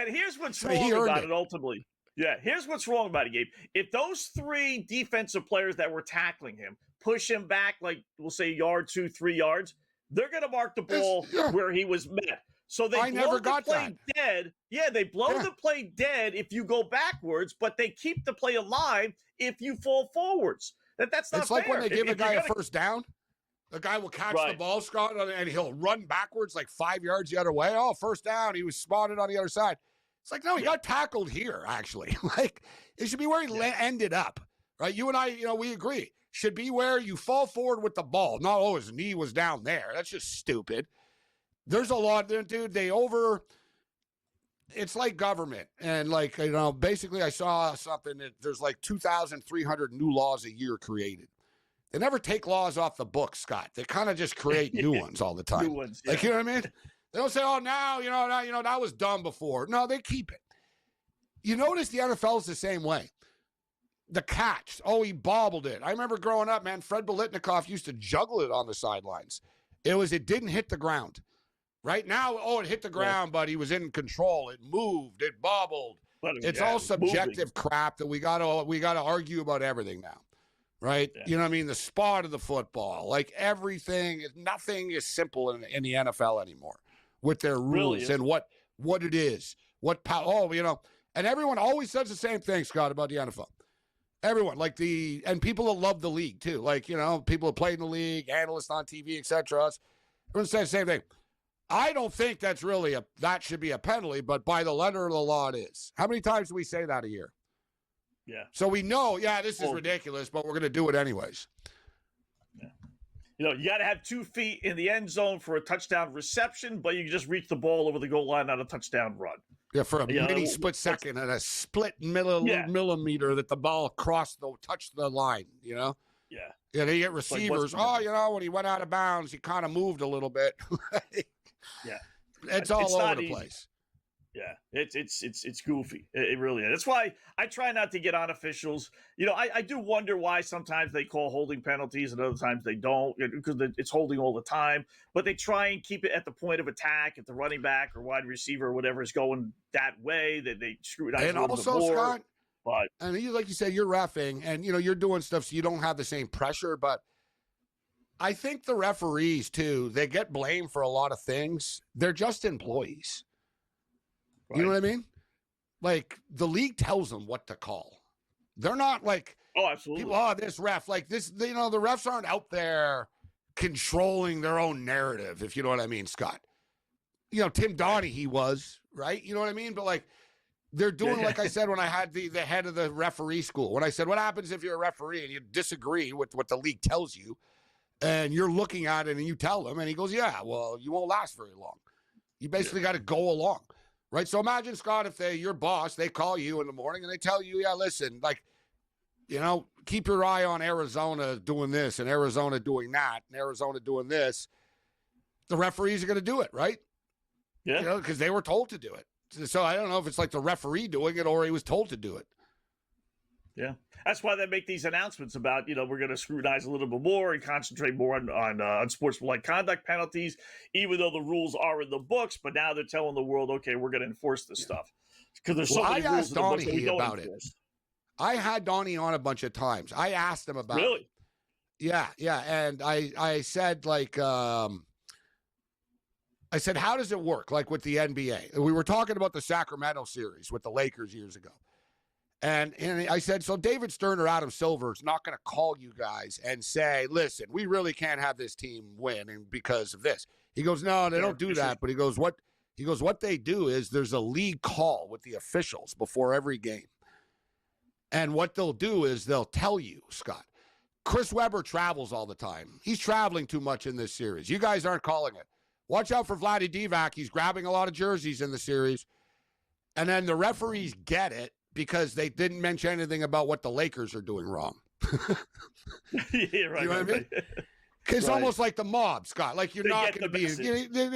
And here's what's wrong about it ultimately. Yeah, here's what's wrong about it, Gabe. If those three defensive players that were tackling him push him back, like we'll say a yard, 2-3 yards. They're going to mark the ball where he was met. So they blow the play dead. Yeah, they blow the play dead if you go backwards, but they keep the play alive if you fall forwards. That's not fair. It's like when they give a guy a first down. The guy will catch the ball, Scott, and he'll run backwards like 5 yards the other way. Oh, first down. He was spotted on the other side. It's like, no, he got tackled here, actually. Like, it should be where he ended up, right? You and I, we agree. Should be where you fall forward with the ball. No, his knee was down there. That's just stupid. There's a lot there, dude. It's like government. And like, basically I saw something that there's like 2,300 new laws a year created. They never take laws off the books, Scott. They kind of just create new ones all the time. New ones, Like, you know what I mean? They don't say, oh, now, that was done before. No, they keep it. You notice the NFL is the same way. The catch. Oh, he bobbled it. I remember growing up, man, Fred Biletnikoff used to juggle it on the sidelines. It didn't hit the ground. Right now, it hit the ground, but he was in control. It moved. It bobbled. It's all subjective crap that we gotta argue about everything now. Right? Yeah. You know what I mean? The spot of the football. Like nothing is simple in the NFL anymore with their rules and what it is. And everyone always says the same thing, Scott, about the NFL. Everyone, and people that love the league too. Like, people who played in the league, analysts on TV, etc. Everyone says the same thing. I don't think that should be a penalty, but by the letter of the law it is. How many times do we say that a year? Yeah. So we know, this is ridiculous, but we're going to do it anyways. Yeah. You got to have 2 feet in the end zone for a touchdown reception, but you can just reach the ball over the goal line on a touchdown run. Yeah, for a mini split second and a split millimeter that the ball touched the line, Yeah. Yeah, they get receivers. When he went out of bounds, he kind of moved a little bit. Yeah. It's all over the place. Yeah, it's goofy. It really is. That's why I try not to get on officials. I do wonder why sometimes they call holding penalties and other times they don't, because it's holding all the time. But they try and keep it at the point of attack, if the running back or wide receiver or whatever is going that way, that they scrutinize and a little also, bit more. Scott, but and like you said, you're reffing and you're doing stuff so you don't have the same pressure. But I think the referees too, they get blamed for a lot of things. They're just employees. Right. You know what I mean? Like, the league tells them what to call. They're not like, absolutely. People, this ref, like this, the refs aren't out there controlling their own narrative, if you know what I mean, Scott. Tim Donaghy was, right? You know what I mean? But like, they're doing, like I said, when I had the head of the referee school, when I said, what happens if you're a referee and you disagree with what the league tells you and you're looking at it and you tell them, and he goes, you won't last very long. You basically got to go along. Right. So imagine, Scott, if your boss, they call you in the morning and they tell you, listen, keep your eye on Arizona doing this and Arizona doing that and Arizona doing this. The referees are going to do it, right? Yeah. Because they were told to do it. So I don't know if it's like the referee doing it or he was told to do it. Yeah. That's why they make these announcements about, we're going to scrutinize a little bit more and concentrate more on sportsmanlike conduct penalties, even though the rules are in the books. But now they're telling the world, okay, we're going to enforce this stuff. Because there's so many rules in the books that we don't enforce. I had Donnie on a bunch of times. I asked him about it. Yeah. And I said, how does it work? Like with the NBA. We were talking about the Sacramento series with the Lakers years ago. And I said, so David Stern or Adam Silver is not going to call you guys and say, listen, we really can't have this team win and because of this. He goes, no, they don't do that. But he goes, what they do is there's a league call with the officials before every game. And what they'll do is they'll tell you, Scott, Chris Webber travels all the time. He's traveling too much in this series. You guys aren't calling it. Watch out for Vlade Divac. He's grabbing a lot of jerseys in the series. And then the referees get it because they didn't mention anything about what the Lakers are doing wrong. Yeah, right. You know what I mean? It's almost like the mob, scott. Like, you're not going to be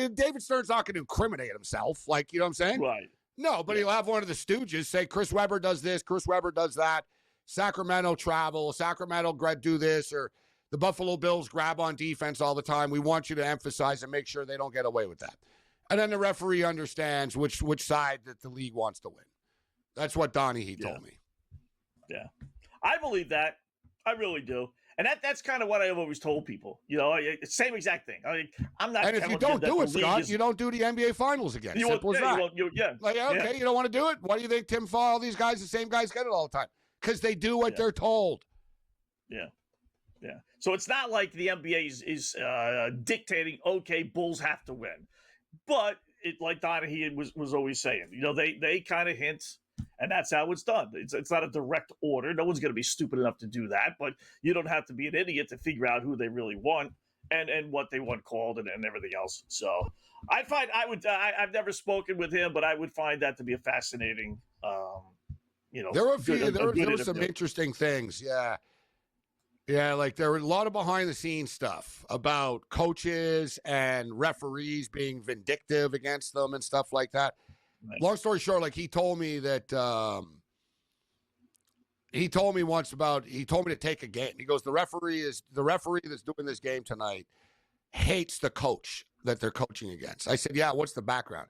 David Stern's not going to incriminate himself. Like, you know what I'm saying? Right. No, but he'll have one of the stooges say Chris Webber does this, Chris Webber does that. Sacramento travel, Sacramento do this, or the Buffalo Bills grab on defense all the time. We want you to emphasize and make sure they don't get away with that. And then the referee understands which side that the league wants to win. That's what Donnie told me. Yeah. I believe that. I really do. And that's kind of what I've always told people. You know, same exact thing. I'm not. And if you don't do it, Scott, you don't do the NBA Finals again. Simple as that. You don't want to do it? Why do you think Tim Thaw, all these guys, the same guys get it all the time? Because they do what they're told. Yeah. Yeah. So it's not like the NBA is dictating, okay, Bulls have to win. But like Donahue was always saying, you know, they kind of hint, and that's how it's done. It's not a direct order. No one's going to be stupid enough to do that, but you don't have to be an idiot to figure out who they really want and what they want called and everything else. So I've never spoken with him, but I would find that to be a fascinating, there were some interesting things. Yeah. Yeah, like there were a lot of behind-the-scenes stuff about coaches and referees being vindictive against them and stuff like that. Right. Long story short, like he told me that he told me to take a game. He goes, the referee that's doing this game tonight hates the coach that they're coaching against. I said, yeah, what's the background?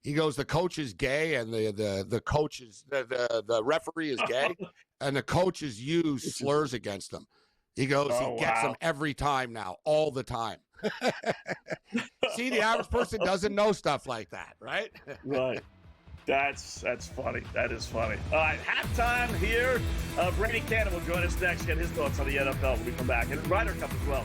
He goes, the coach is gay and the coach is the referee is gay and the coaches use slurs against them. He goes, he gets them every time now, all the time. See, the average person doesn't know stuff like that, right? Right. That's funny. That is funny. All right, halftime here. Brady Cannon will join us next, get his thoughts on the NFL when we come back. And Ryder Cup as well.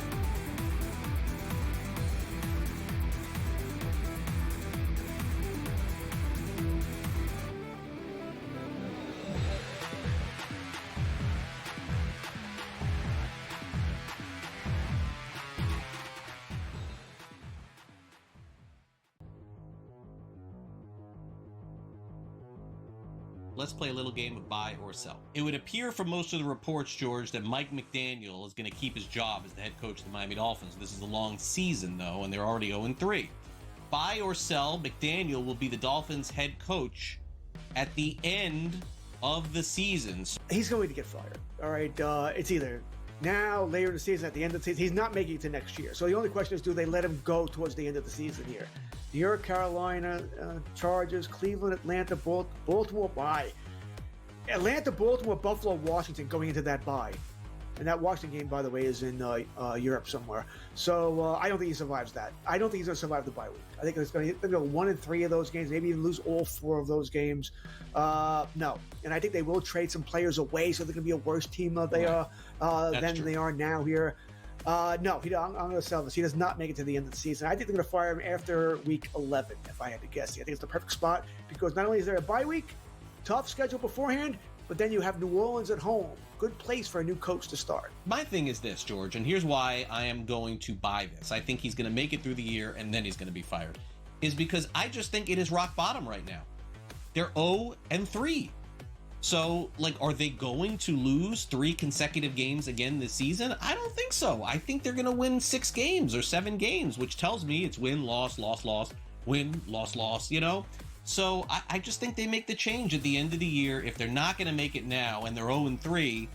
Let's play a little game of buy or sell. It would appear from most of the reports, George, that Mike McDaniel is going to keep his job as the head coach of the Miami Dolphins. This is a long season, though, and they're already 0-3. Buy or sell, McDaniel will be the Dolphins' head coach at the end of the season. He's going to get fired. All right, it's either now, later in the season, at the end of the season. He's not making it to next year. So the only question is, do they let him go towards the end of the season here? New York, Carolina, Chargers, Cleveland, Atlanta, Baltimore, bye. Atlanta, Baltimore, Buffalo, Washington going into that bye. And that Washington game, by the way, is in Europe somewhere. So I don't think he survives that. I don't think he's going to survive the bye week. I think it's going to go 1-3 of those games, maybe even lose all 4 of those games. No. And I think they will trade some players away, so they're going to be a worse team than they are now here. No, I'm going to sell this. He does not make it to the end of the season. I think they're going to fire him after week 11, if I had to guess. I think it's the perfect spot because not only is there a bye week, tough schedule beforehand, but then you have New Orleans at home. Good place for a new coach to start. My thing is this, George, and here's why I am going to buy this. I think he's going to make it through the year and then he's going to be fired. Is because I just think it is rock bottom right now. They're 0-3. So, are they going to lose 3 consecutive games again this season? I don't think so. I think they're going to win 6 games or 7 games, which tells me it's win, loss, loss, loss, win, loss, loss, So I just think they make the change at the end of the year. If they're not going to make it now and they're 0-3,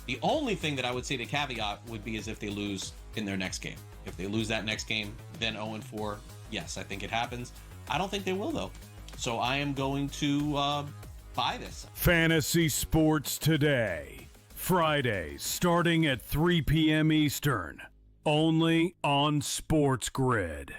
the only thing that I would say to caveat would be is if they lose in their next game. If they lose that next game, then 0-4, yes, I think it happens. I don't think they will, though. So I am going to buy this. Fantasy Sports Today. Fridays starting at 3 p.m. Eastern. Only on SportsGrid.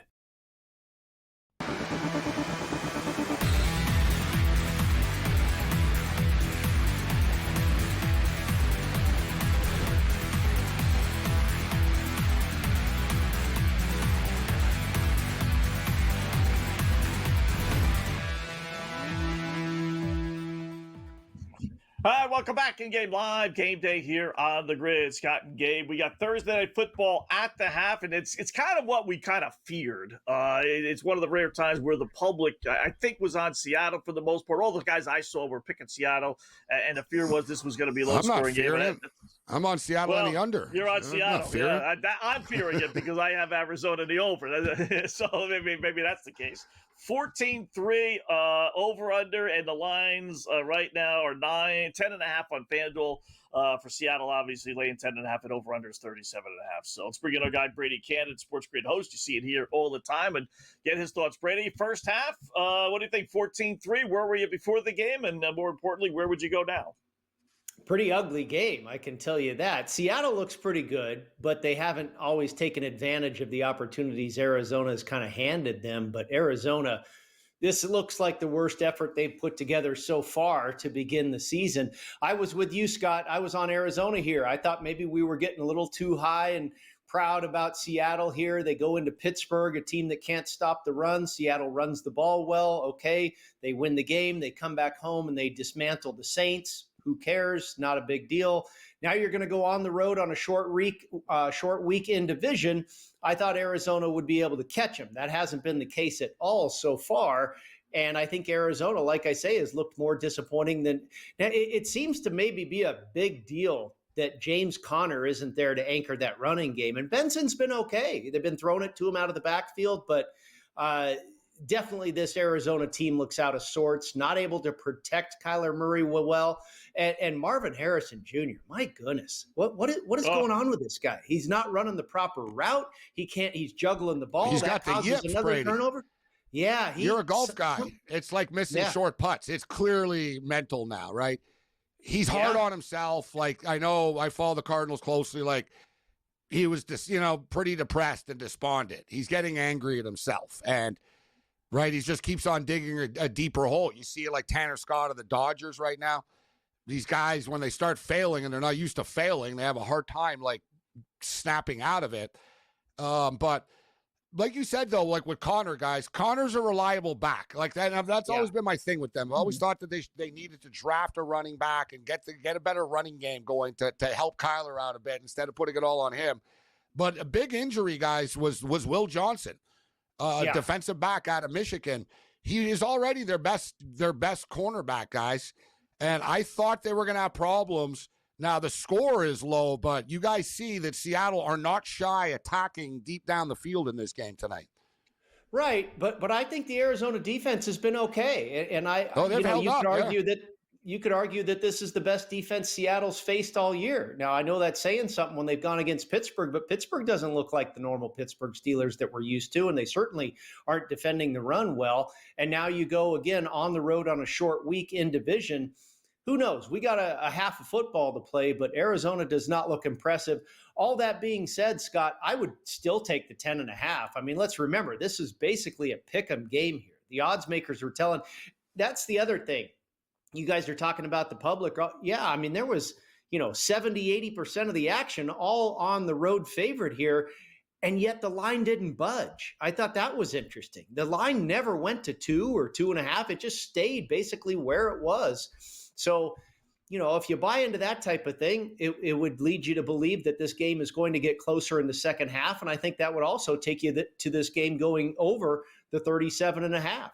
All right, welcome back in Game Live. Game Day here on the Grid. Scott and Gabe. We got Thursday Night Football at the half, and it's kind of what we kind of feared. It's one of the rare times where the public, I think, was on Seattle for the most part. All the guys I saw were picking Seattle, and the fear was this was going to be a low-scoring game. I'm on Seattle in the under. You're on Seattle. Yeah, I'm fearing it because I have Arizona in the over. So maybe that's the case. 14-3 over-under, and the lines right now are 10.5 on FanDuel for Seattle, obviously laying 10.5, and over-under is 37.5. So let's bring in our guy Brady Cannon, SportsGrid host. You see it here all the time, and get his thoughts. Brady, first half, what do you think? 14-3, where were you before the game? And more importantly, where would you go now? Pretty ugly game, I can tell you that. Seattle looks pretty good, but they haven't always taken advantage of the opportunities Arizona has kind of handed them. But Arizona, this looks like the worst effort they've put together so far to begin the season. I was with you, Scott. I was on Arizona here. I thought maybe we were getting a little too high and proud about Seattle here. They go into Pittsburgh, a team that can't stop the run. Seattle runs the ball well. Okay, they win the game. They come back home and they dismantle the Saints. Who cares? Not a big deal. Now you're going to go on the road on a short week in division. I thought Arizona would be able to catch them. That hasn't been the case at all so far. And I think Arizona, like I say, has looked more disappointing than it seems to maybe be a big deal that James Conner isn't there to anchor that running game. And Benson's been okay. They've been throwing it to him out of the backfield, but definitely this Arizona team looks out of sorts, not able to protect Kyler Murray well. And Marvin Harrison Jr., my goodness, what is going on with this guy? He's not running the proper route. He's juggling the ball. He's that got the yips, another Brady. Turnover. Yeah. You're a golf guy. It's like missing short putts. It's clearly mental now, right? He's hard on himself. Like, I know I follow the Cardinals closely. Like, he was just, pretty depressed and despondent. He's getting angry at himself. And, right, he just keeps on digging a deeper hole. You see it like Tanner Scott of the Dodgers right now. These guys, when they start failing and they're not used to failing, they have a hard time, like, snapping out of it. But like you said, though, like with Connor, guys, Connor's a reliable back. Like that, that's always been my thing with them. I always thought that they needed to draft a running back and get a better running game going to help Kyler out a bit instead of putting it all on him. But a big injury, guys, was Will Johnson, defensive back out of Michigan. He is already their best cornerback, guys. And I thought they were going to have problems. Now, the score is low, but you guys see that Seattle are not shy attacking deep down the field in this game tonight. Right, but I think the Arizona defense has been okay. And you could argue that this is the best defense Seattle's faced all year. Now, I know that's saying something when they've gone against Pittsburgh, but Pittsburgh doesn't look like the normal Pittsburgh Steelers that we're used to, and they certainly aren't defending the run well. And now you go again on the road on a short week in division. Who knows? We got a half of football to play, but Arizona does not look impressive. All that being said, Scott, I would still take the 10.5. I mean, let's remember, this is basically a pick-em game here. The odds makers were telling. That's the other thing. You guys are talking about the public. Yeah, I mean, there was, 70, 80% of the action all on the road favorite here, and yet the line didn't budge. I thought that was interesting. The line never went to 2 or 2.5. It just stayed basically where it was. So, if you buy into that type of thing, it would lead you to believe that this game is going to get closer in the second half. And I think that would also take you to this game going over the 37.5.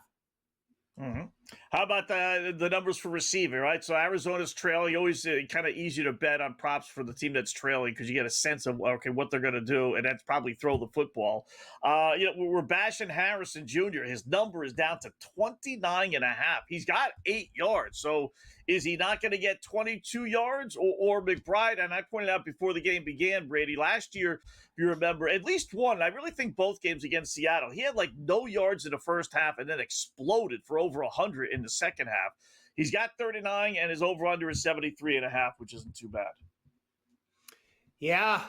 Mm-hmm. How about the numbers for receiving, right? So Arizona's trailing. Always kind of easy to bet on props for the team that's trailing because you get a sense of, okay, what they're going to do, and that's probably throw the football. We're bashing Harrison Jr. His number is down to 29.5. He's got 8 yards. So is he not going to get 22 yards? Or McBride, and I pointed out before the game began, Brady, last year, if you remember, at least one, I really think both games against Seattle, he had like no yards in the first half and then exploded for over 100 in the second half. He's got 39 and his over-under is 73.5, which isn't too bad. Yeah.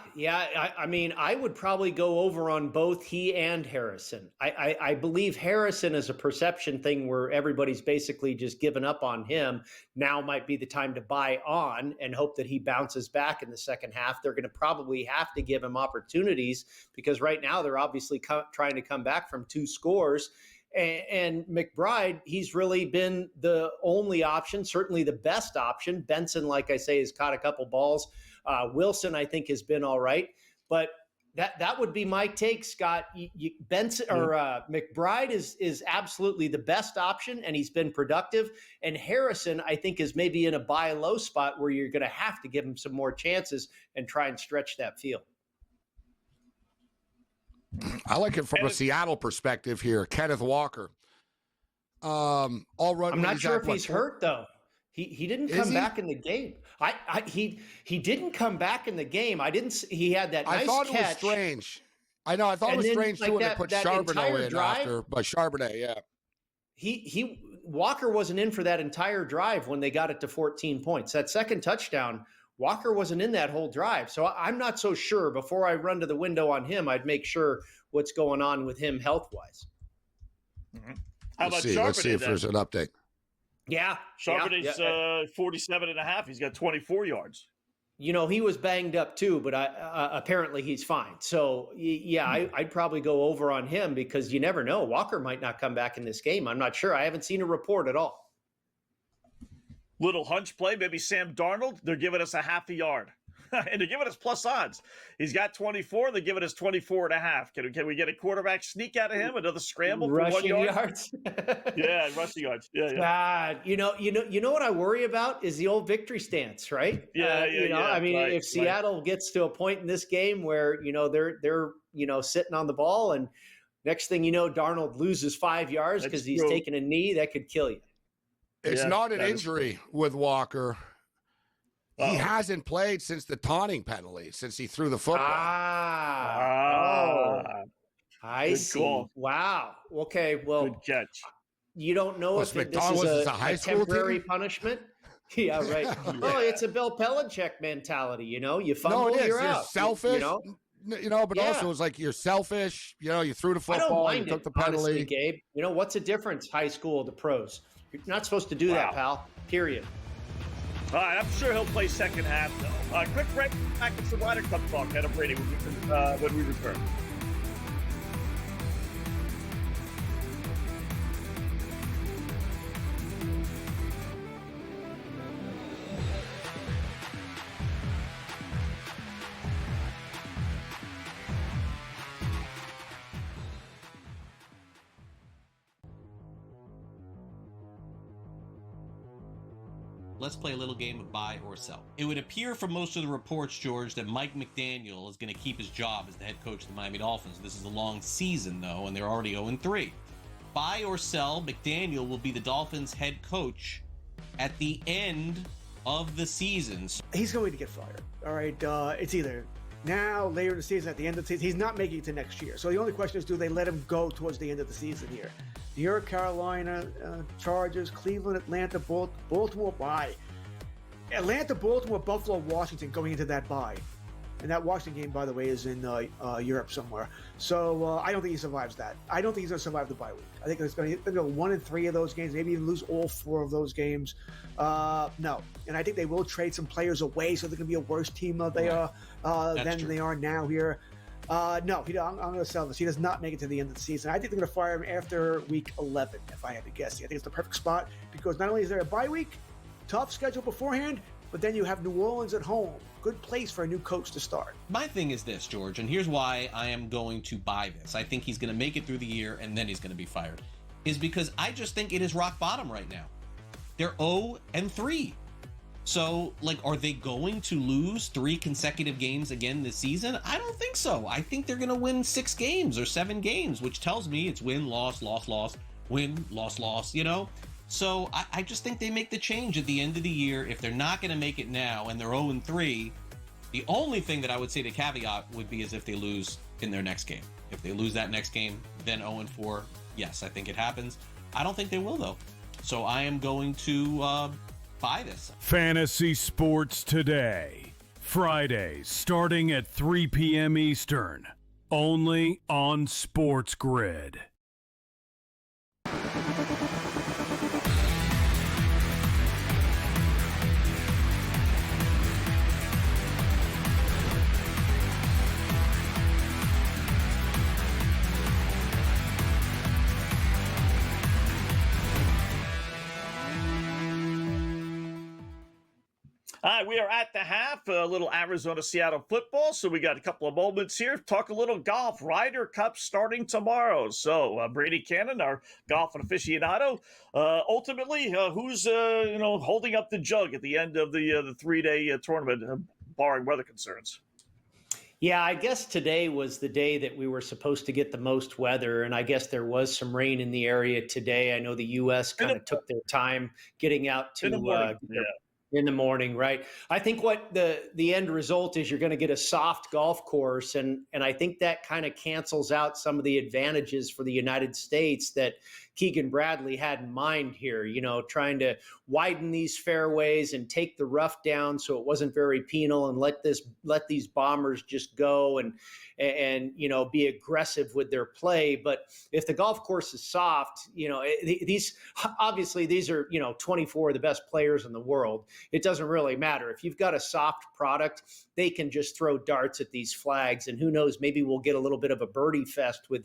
I mean, I would probably go over on both he and Harrison. I believe Harrison is a perception thing where everybody's basically just given up on him. Now might be the time to buy on and hope that he bounces back in the second half. They're going to probably have to give him opportunities because right now they're obviously trying to come back from 2 scores. And McBride, he's really been the only option, certainly the best option. Benson, like I say, has caught a couple balls. Wilson, I think, has been all right. But that would be my take, Scott. Benson or McBride is absolutely the best option, and he's been productive. And Harrison, I think, is maybe in a buy low spot where you're going to have to give him some more chances and try and stretch that field. I like it from a Seattle perspective here. Kenneth Walker. I'm not sure if he's hurt though. He didn't come back in the game. He didn't come back in the game. He had that nice catch. I thought it was strange. I know. I thought it was strange too when they put Charbonnet in after, but Charbonnet, yeah. Walker wasn't in for that entire drive when they got it to 14 points. That second touchdown, Walker wasn't in that whole drive. So I'm not so sure. Before I run to the window on him, I'd make sure what's going on with him health-wise. Mm-hmm. How about Charbonnet? Let's see if there's an update. Yeah. Charbonnet's 47 and a half. He's got 24 yards. He was banged up too, but apparently he's fine. So, I'd probably go over on him because you never know. Walker might not come back in this game. I'm not sure. I haven't seen a report at all. Little hunch play, maybe Sam Darnold. They're giving us a half a yard. And they're giving us plus odds. He's got 24. They're giving us 24 and a half. Can we get a quarterback sneak out of him? Another scramble for 1 yard? Yards? Yeah, rushing yards. Yeah. You know what I worry about is the old victory stance, right? I mean, if Seattle gets to a point in this game where they're sitting on the ball, and next thing you know, Darnold loses 5 yards because he's taking a knee, that could kill you. It's not an injury with Walker. He hasn't played since the taunting penalty, since he threw the football. I see. Call. Wow. Okay, well, good catch. You don't know if this is a temporary punishment? Yeah, right. Oh, it's a Bill Belichick mentality, You fumble, you're out. You're selfish. But also it's like you're selfish. You threw the football, you took the penalty. Honestly, Gabe. What's the difference, high school to pros? You're not supposed to do that, pal. Period. All right, I'm sure he'll play second half, though. Quick break. Back to the Ryder Cup talk. Adam Brady when we return. Let's play a little game of buy or sell. It would appear from most of the reports, George, that Mike McDaniel is going to keep his job as the head coach of the Miami Dolphins. This is a long season, though, and they're already 0-3. Buy or sell, McDaniel will be the Dolphins' head coach at the end of the season. He's going to get fired. All right, it's either now, later in the season, at the end of the season. He's not making it to next year. So the only question is, do they let him go towards the end of the season here? New York, Carolina, Chargers, Cleveland, Atlanta, Baltimore bye. Atlanta, Baltimore, Buffalo, Washington going into that bye. And that Washington game, by the way, is in Europe somewhere. So I don't think he survives that. I don't think he's going to survive the bye week. I think he's going to go 1-3 of those games, maybe even lose all 4 of those games. No. And I think they will trade some players away so they're going to be a worse team than they are now here. No, I'm going to sell this. He does not make it to the end of the season. I think they're going to fire him after week 11, if I had to guess. I think it's the perfect spot because not only is there a bye week, tough schedule beforehand, but then you have New Orleans at home. Good place for a new coach to start. My thing is this, George, and here's why I am going to buy this. I think he's going to make it through the year and then he's going to be fired. Is because I just think it is rock bottom right now. They're 0-3. So, are they going to lose 3 consecutive games again this season? I don't think so. I think they're going to win 6 games or 7 games, which tells me it's win, loss, loss, loss, win, loss, loss, So I just think they make the change at the end of the year. If they're not going to make it now and they're 0-3, the only thing that I would say to caveat would be is if they lose in their next game. If they lose that next game, then 0-4, yes, I think it happens. I don't think they will, though. So I am going to buy this. Fantasy Sports Today. Fridays starting at 3 p.m. Eastern. Only on SportsGrid. All right, we are at the half, a little Arizona-Seattle football, so we got a couple of moments here. Talk a little golf. Ryder Cup starting tomorrow. So Brady Cannon, our golf aficionado, ultimately, who's holding up the jug at the end of the 3-day tournament, barring weather concerns? Yeah, I guess today was the day that we were supposed to get the most weather, and I guess there was some rain in the area today. I know the U.S. kind of took their time getting out to in the morning, right? I think what the end result is, you're going to get a soft golf course, and I think that kind of cancels out some of the advantages for the United States that Keegan Bradley had in mind here, trying to widen these fairways and take the rough down so it wasn't very penal, and let these bombers just go and be aggressive with their play. But if the golf course is soft, these are 24 of the best players in the world. It doesn't really matter. If you've got a soft product, they can just throw darts at these flags, and who knows, maybe we'll get a little bit of a birdie fest with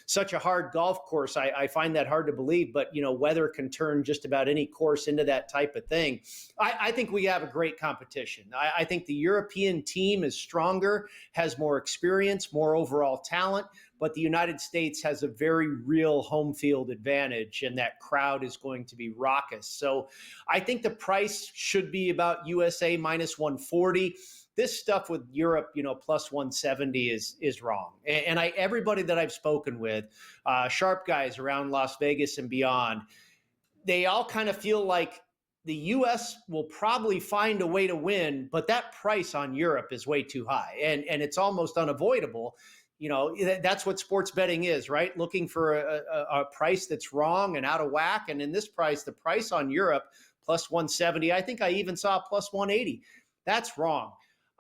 such a hard golf course. I find that hard to believe, but weather can turn just about any course into that type of thing. I think we have a great competition. I think the European team is stronger, has more experience, more overall talent, but the United States has a very real home field advantage, and that crowd is going to be raucous. So I think the price should be about USA minus 140. This stuff with Europe, plus 170 is wrong. And everybody that I've spoken with, sharp guys around Las Vegas and beyond, they all kind of feel like the U.S. will probably find a way to win, but that price on Europe is way too high, and it's almost unavoidable. That's what sports betting is, right? Looking for a price that's wrong and out of whack. And in this price, the price on Europe plus 170, I think I even saw plus 180. That's wrong.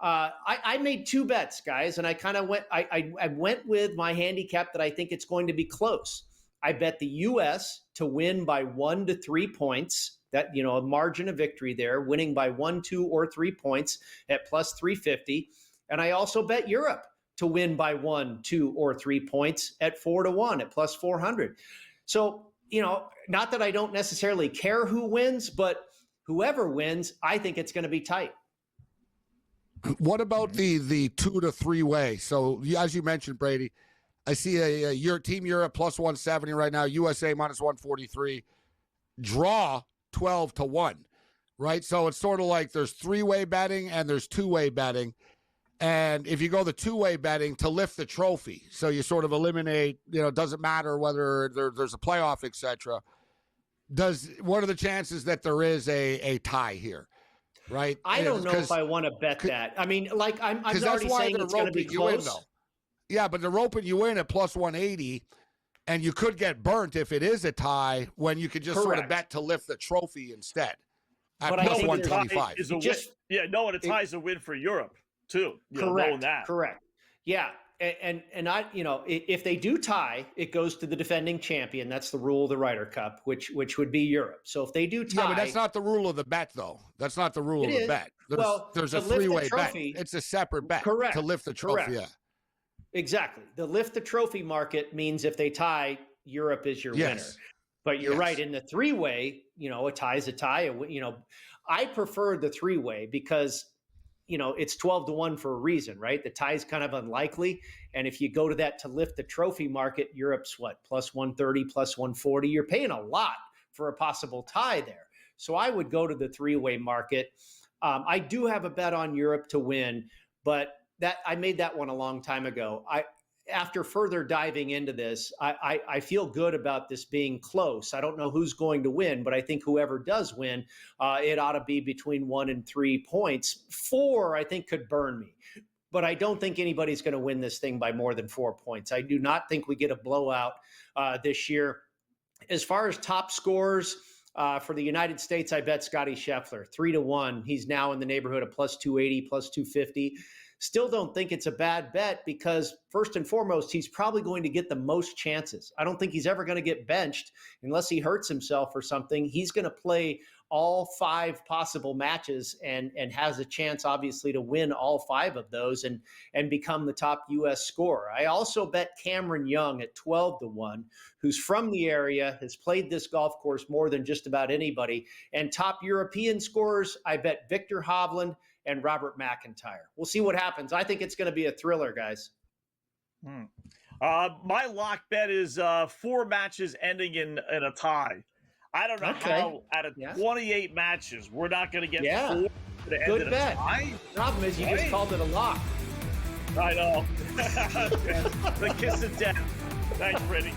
I made two bets, guys, and I kind of went with my handicap that I think it's going to be close. I bet the U.S. to win by 1 to 3 points. That, a margin of victory there, winning by 1, 2, or 3 points at plus 350. And I also bet Europe to win by 1, 2, or 3 points at 4 to 1 at plus 400. So, not that I don't necessarily care who wins, but whoever wins, I think it's going to be tight. What about the 2 to 3 way? So as you mentioned, Brady, I see a Team Europe plus 170 right now, USA minus 143, draw 12 to 1, right? So it's sort of like there's 3-way betting and there's 2-way betting. And if you go the 2-way betting to lift the trophy, so you sort of eliminate, it doesn't matter whether there's a playoff, etc. What are the chances that there is a tie here? Right. I don't know if I want to bet that. I mean, I'm already saying it's going to be close. Yeah, but they're roping you in at plus 180, and you could get burnt if it is a tie when you could just sort of bet to lift the trophy instead at plus 125. A tie is a win for Europe too. Correct. Yeah. And I, if they do tie, it goes to the defending champion. That's the rule of the Ryder Cup, which would be Europe. So if they do tie, yeah, but that's not the rule of the bet, though. That's not the rule of the bet. There's a 3-way bet. It's a separate bet. Correct. To lift the trophy. Correct. Yeah. Exactly. The lift the trophy market means if they tie, Europe is your winner. But you're right. In the 3-way, a tie is a tie. I prefer the 3-way because it's 12 to 1 for a reason, right? The tie is kind of unlikely. And if you go to that to lift the trophy market, Europe's plus 130, plus 140. You're paying a lot for a possible tie there. So I would go to the 3-way market. I do have a bet on Europe to win, but I made that one a long time ago. After further diving into this, I feel good about this being close. I don't know who's going to win, but I think whoever does win, it ought to be between 1 and 3 points. 4, I think, could burn me. But I don't think anybody's going to win this thing by more than 4 points. I do not think we get a blowout this year. As far as top scorers for the United States, I bet Scotty Scheffler, 3 to 1. He's now in the neighborhood of plus 280, plus 250. Still don't think it's a bad bet because, first and foremost, he's probably going to get the most chances. I don't think he's ever going to get benched unless he hurts himself or something. He's going to play all 5 possible matches and has a chance, obviously, to win all 5 of those and become the top U.S. scorer. I also bet Cameron Young at 12-1, who's from the area, has played this golf course more than just about anybody. And top European scorers, I bet Victor Hovland and Robert McIntyre. We'll see what happens. I think it's going to be a thriller, guys. My lock bet is 4 matches ending in a tie. I don't know how out of 28 matches we're not going to get 4 to end Good in a bet. tie. Problem is you just called it a lock. I know. The kiss of death. Thanks, Brittany.